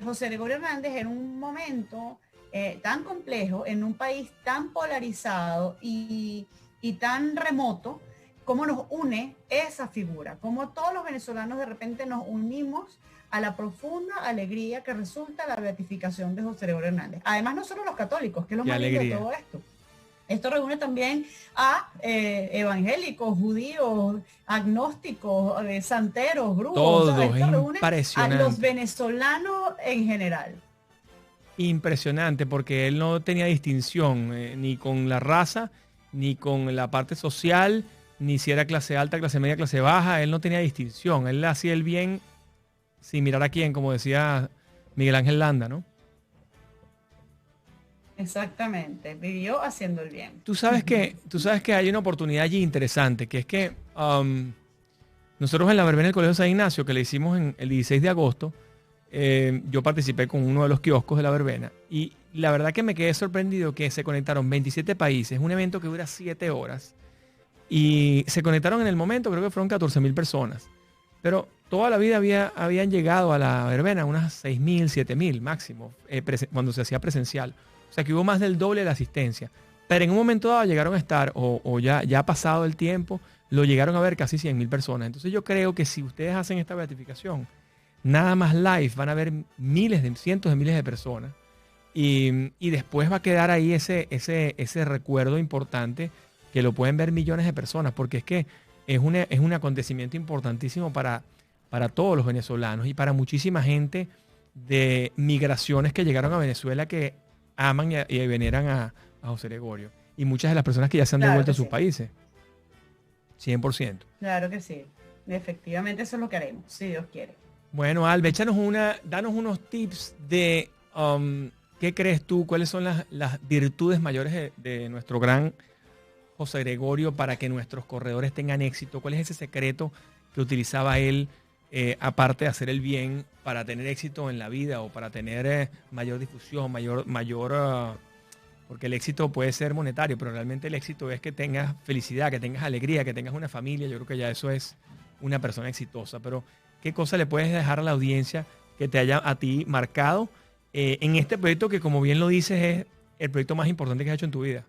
José Gregorio Hernández en un momento tan complejo, en un país tan polarizado y tan remoto, cómo nos une esa figura, cómo todos los venezolanos de repente nos unimos a la profunda alegría que resulta la beatificación de José Gregorio Hernández. Además, no solo los católicos, que es lo Qué más lindo de alegría. todo esto. Esto reúne también a evangélicos, judíos, agnósticos, santeros, brujos. Todo, Esto es reúne a impresionante. los venezolanos en general. Impresionante, porque él no tenía distinción ni con la raza, ni con la parte social, ni si era clase alta, clase media, clase baja. Él no tenía distinción. Él hacía el bien sin mirar a quién, como decía Miguel Ángel Landa, ¿no? Exactamente, vivió haciendo el bien. Tú sabes que hay una oportunidad allí interesante, que es que nosotros en la verbena del Colegio San Ignacio, que le hicimos en el 16 de agosto, yo participé con uno de los kioscos de la verbena y la verdad que me quedé sorprendido que se conectaron 27 países, un evento que dura 7 horas y se conectaron en el momento, creo que fueron 14.000 personas, pero toda la vida habían llegado a la verbena unas 6.000, 7.000 máximo, cuando se hacía presencial. O sea que hubo más del doble de la asistencia. Pero en un momento dado llegaron a estar, o ya ha pasado el tiempo, lo llegaron a ver casi 100.000 personas. Entonces yo creo que si ustedes hacen esta beatificación, nada más live van a ver cientos de miles de personas. Y después va a quedar ahí ese recuerdo importante que lo pueden ver millones de personas, porque es que es un acontecimiento importantísimo para todos los venezolanos y para muchísima gente de migraciones que llegaron a Venezuela que aman y veneran a José Gregorio. Y muchas de las personas que ya se han devuelto a sus países. 100%. Claro que sí. Efectivamente eso es lo que haremos, si Dios quiere. Bueno, Albe, danos unos tips de qué crees tú, cuáles son las virtudes mayores de nuestro gran José Gregorio para que nuestros corredores tengan éxito. ¿Cuál es ese secreto que utilizaba él, aparte de hacer el bien, para tener éxito en la vida o para tener mayor difusión, porque el éxito puede ser monetario, pero realmente el éxito es que tengas felicidad, que tengas alegría, que tengas una familia? Yo creo que ya eso es una persona exitosa. Pero ¿qué cosa le puedes dejar a la audiencia que te haya a ti marcado en este proyecto que, como bien lo dices, es el proyecto más importante que has hecho en tu vida?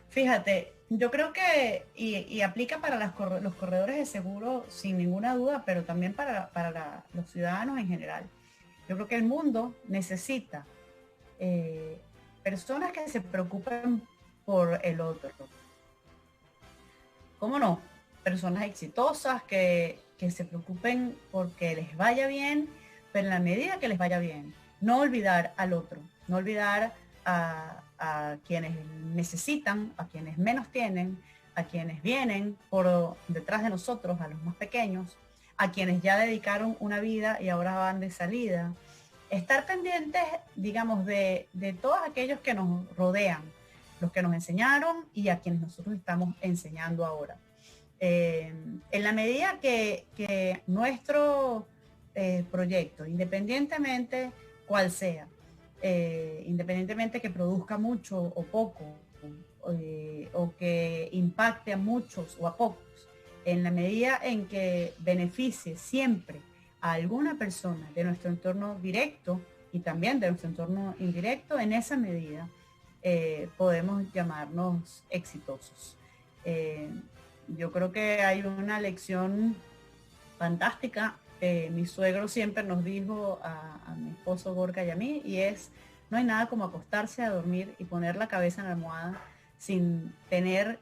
Fíjate, yo creo que, y aplica para los corredores de seguro sin ninguna duda, pero también para los ciudadanos en general. Yo creo que el mundo necesita personas que se preocupen por el otro. ¿Cómo no? Personas exitosas que se preocupen porque les vaya bien, pero en la medida que les vaya bien, no olvidar al otro, no olvidar a quienes necesitan, a quienes menos tienen, a quienes vienen por detrás de nosotros, a los más pequeños, a quienes ya dedicaron una vida y ahora van de salida. Estar pendientes, digamos, de todos aquellos que nos rodean, los que nos enseñaron y a quienes nosotros estamos enseñando ahora. En la medida que nuestro proyecto, independientemente cuál sea, independientemente que produzca mucho o poco, o que impacte a muchos o a pocos, en la medida en que beneficie siempre a alguna persona de nuestro entorno directo y también de nuestro entorno indirecto, en esa medida podemos llamarnos exitosos. Yo creo que hay una lección fantástica. Mi suegro siempre nos dijo a mi esposo Gorka y a mí, y es: no hay nada como acostarse a dormir y poner la cabeza en la almohada sin tener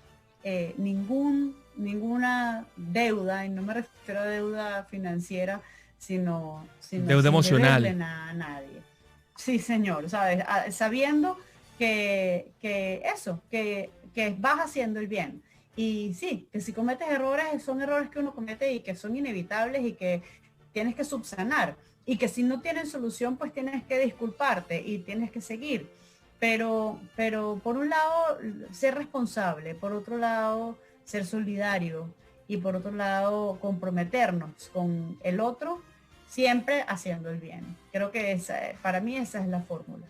ninguna deuda, y no me refiero a deuda financiera, sino deuda emocional. A nadie. Sí, señor, ¿sabes? Sabiendo que vas haciendo el bien. Y sí, que si cometes errores, son errores que uno comete y que son inevitables y que tienes que subsanar. Y que si no tienen solución, pues tienes que disculparte y tienes que seguir. Pero por un lado, ser responsable, por otro lado, ser solidario y por otro lado, comprometernos con el otro, siempre haciendo el bien. Creo que para mí esa es la fórmula.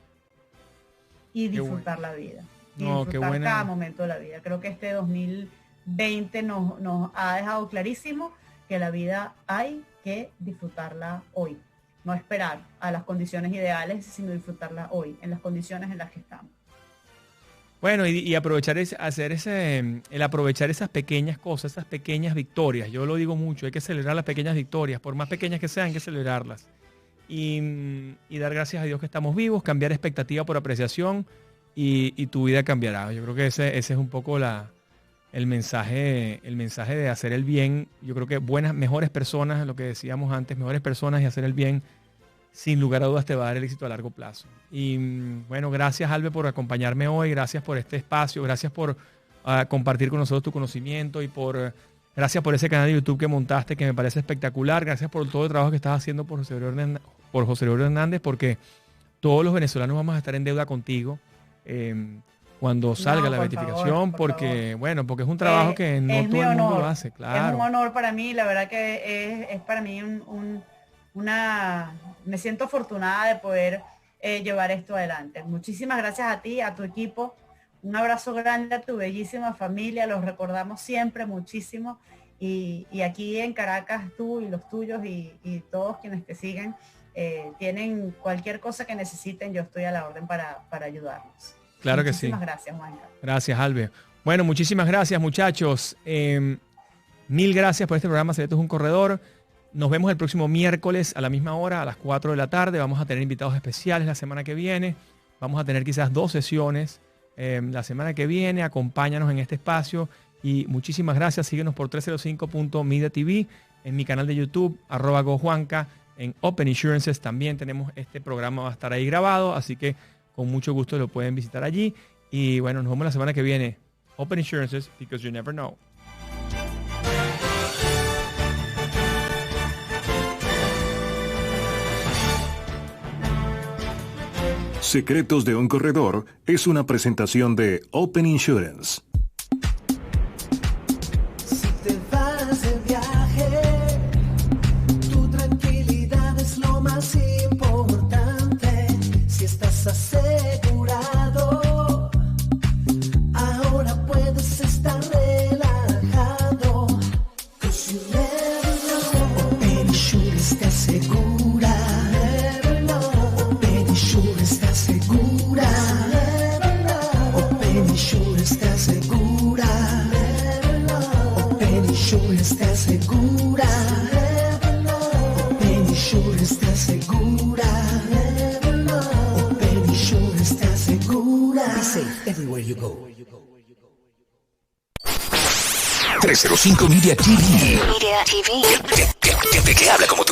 Y disfrutar la vida. Y disfrutar cada momento de la vida. Creo que este 2020 nos ha dejado clarísimo que la vida hay que disfrutarla hoy. No esperar a las condiciones ideales, sino disfrutarla hoy, en las condiciones en las que estamos. Bueno, y aprovechar aprovechar esas pequeñas cosas, esas pequeñas victorias. Yo lo digo mucho, hay que celebrar las pequeñas victorias, por más pequeñas que sean, hay que celebrarlas. Y dar gracias a Dios que estamos vivos, cambiar expectativa por apreciación, y tu vida cambiará. Yo creo que ese es un poco el mensaje de hacer el bien. Yo creo que mejores personas, lo que decíamos antes, mejores personas y hacer el bien, sin lugar a dudas te va a dar el éxito a largo plazo. Y bueno, gracias, Albe, por acompañarme hoy, gracias por este espacio, gracias por compartir con nosotros tu conocimiento y gracias por ese canal de YouTube que montaste, que me parece espectacular. Gracias por todo el trabajo que estás haciendo por José Gregorio Hernández, porque todos los venezolanos vamos a estar en deuda contigo cuando salga la beatificación, porque es un trabajo que no todo el mundo lo hace, claro. Es un honor para mí, la verdad que es para mí me siento afortunada de poder llevar esto adelante. Muchísimas gracias a ti, a tu equipo. Un abrazo grande a tu bellísima familia, los recordamos siempre muchísimo. Y aquí en Caracas, tú y los tuyos y todos quienes te siguen, tienen cualquier cosa que necesiten, yo estoy a la orden para ayudarlos. Claro que sí. Muchísimas gracias, Juanca. Gracias, Albe. Bueno, muchísimas gracias, muchachos. Mil gracias por este programa. Secretos de un Corredor. Nos vemos el próximo miércoles a la misma hora, a las 4 de la tarde. Vamos a tener invitados especiales la semana que viene. Vamos a tener quizás 2 sesiones la semana que viene. Acompáñanos en este espacio y muchísimas gracias. Síguenos por 305.media TV, en mi canal de YouTube, @gojuanca. En Open Insurances también tenemos este programa, va a estar ahí grabado, así que con mucho gusto lo pueden visitar allí. Y bueno, nos vemos la semana que viene. Open Insurances, because you never know. Secretos de un corredor es una presentación de Open Insurance. Si te vas de viaje, tu tranquilidad es lo más importante. Si estás asegurado, ahora puedes estar relajado. 'Cause you never know. Open Insurance te asegura. Open Insurance te asegura. Open Insurance te asegura. Open Insurance te asegura. Open Insurance te asegura. Open Insurance te asegura. Be safe everywhere you go. 305 Media TV. ¿Qué habla como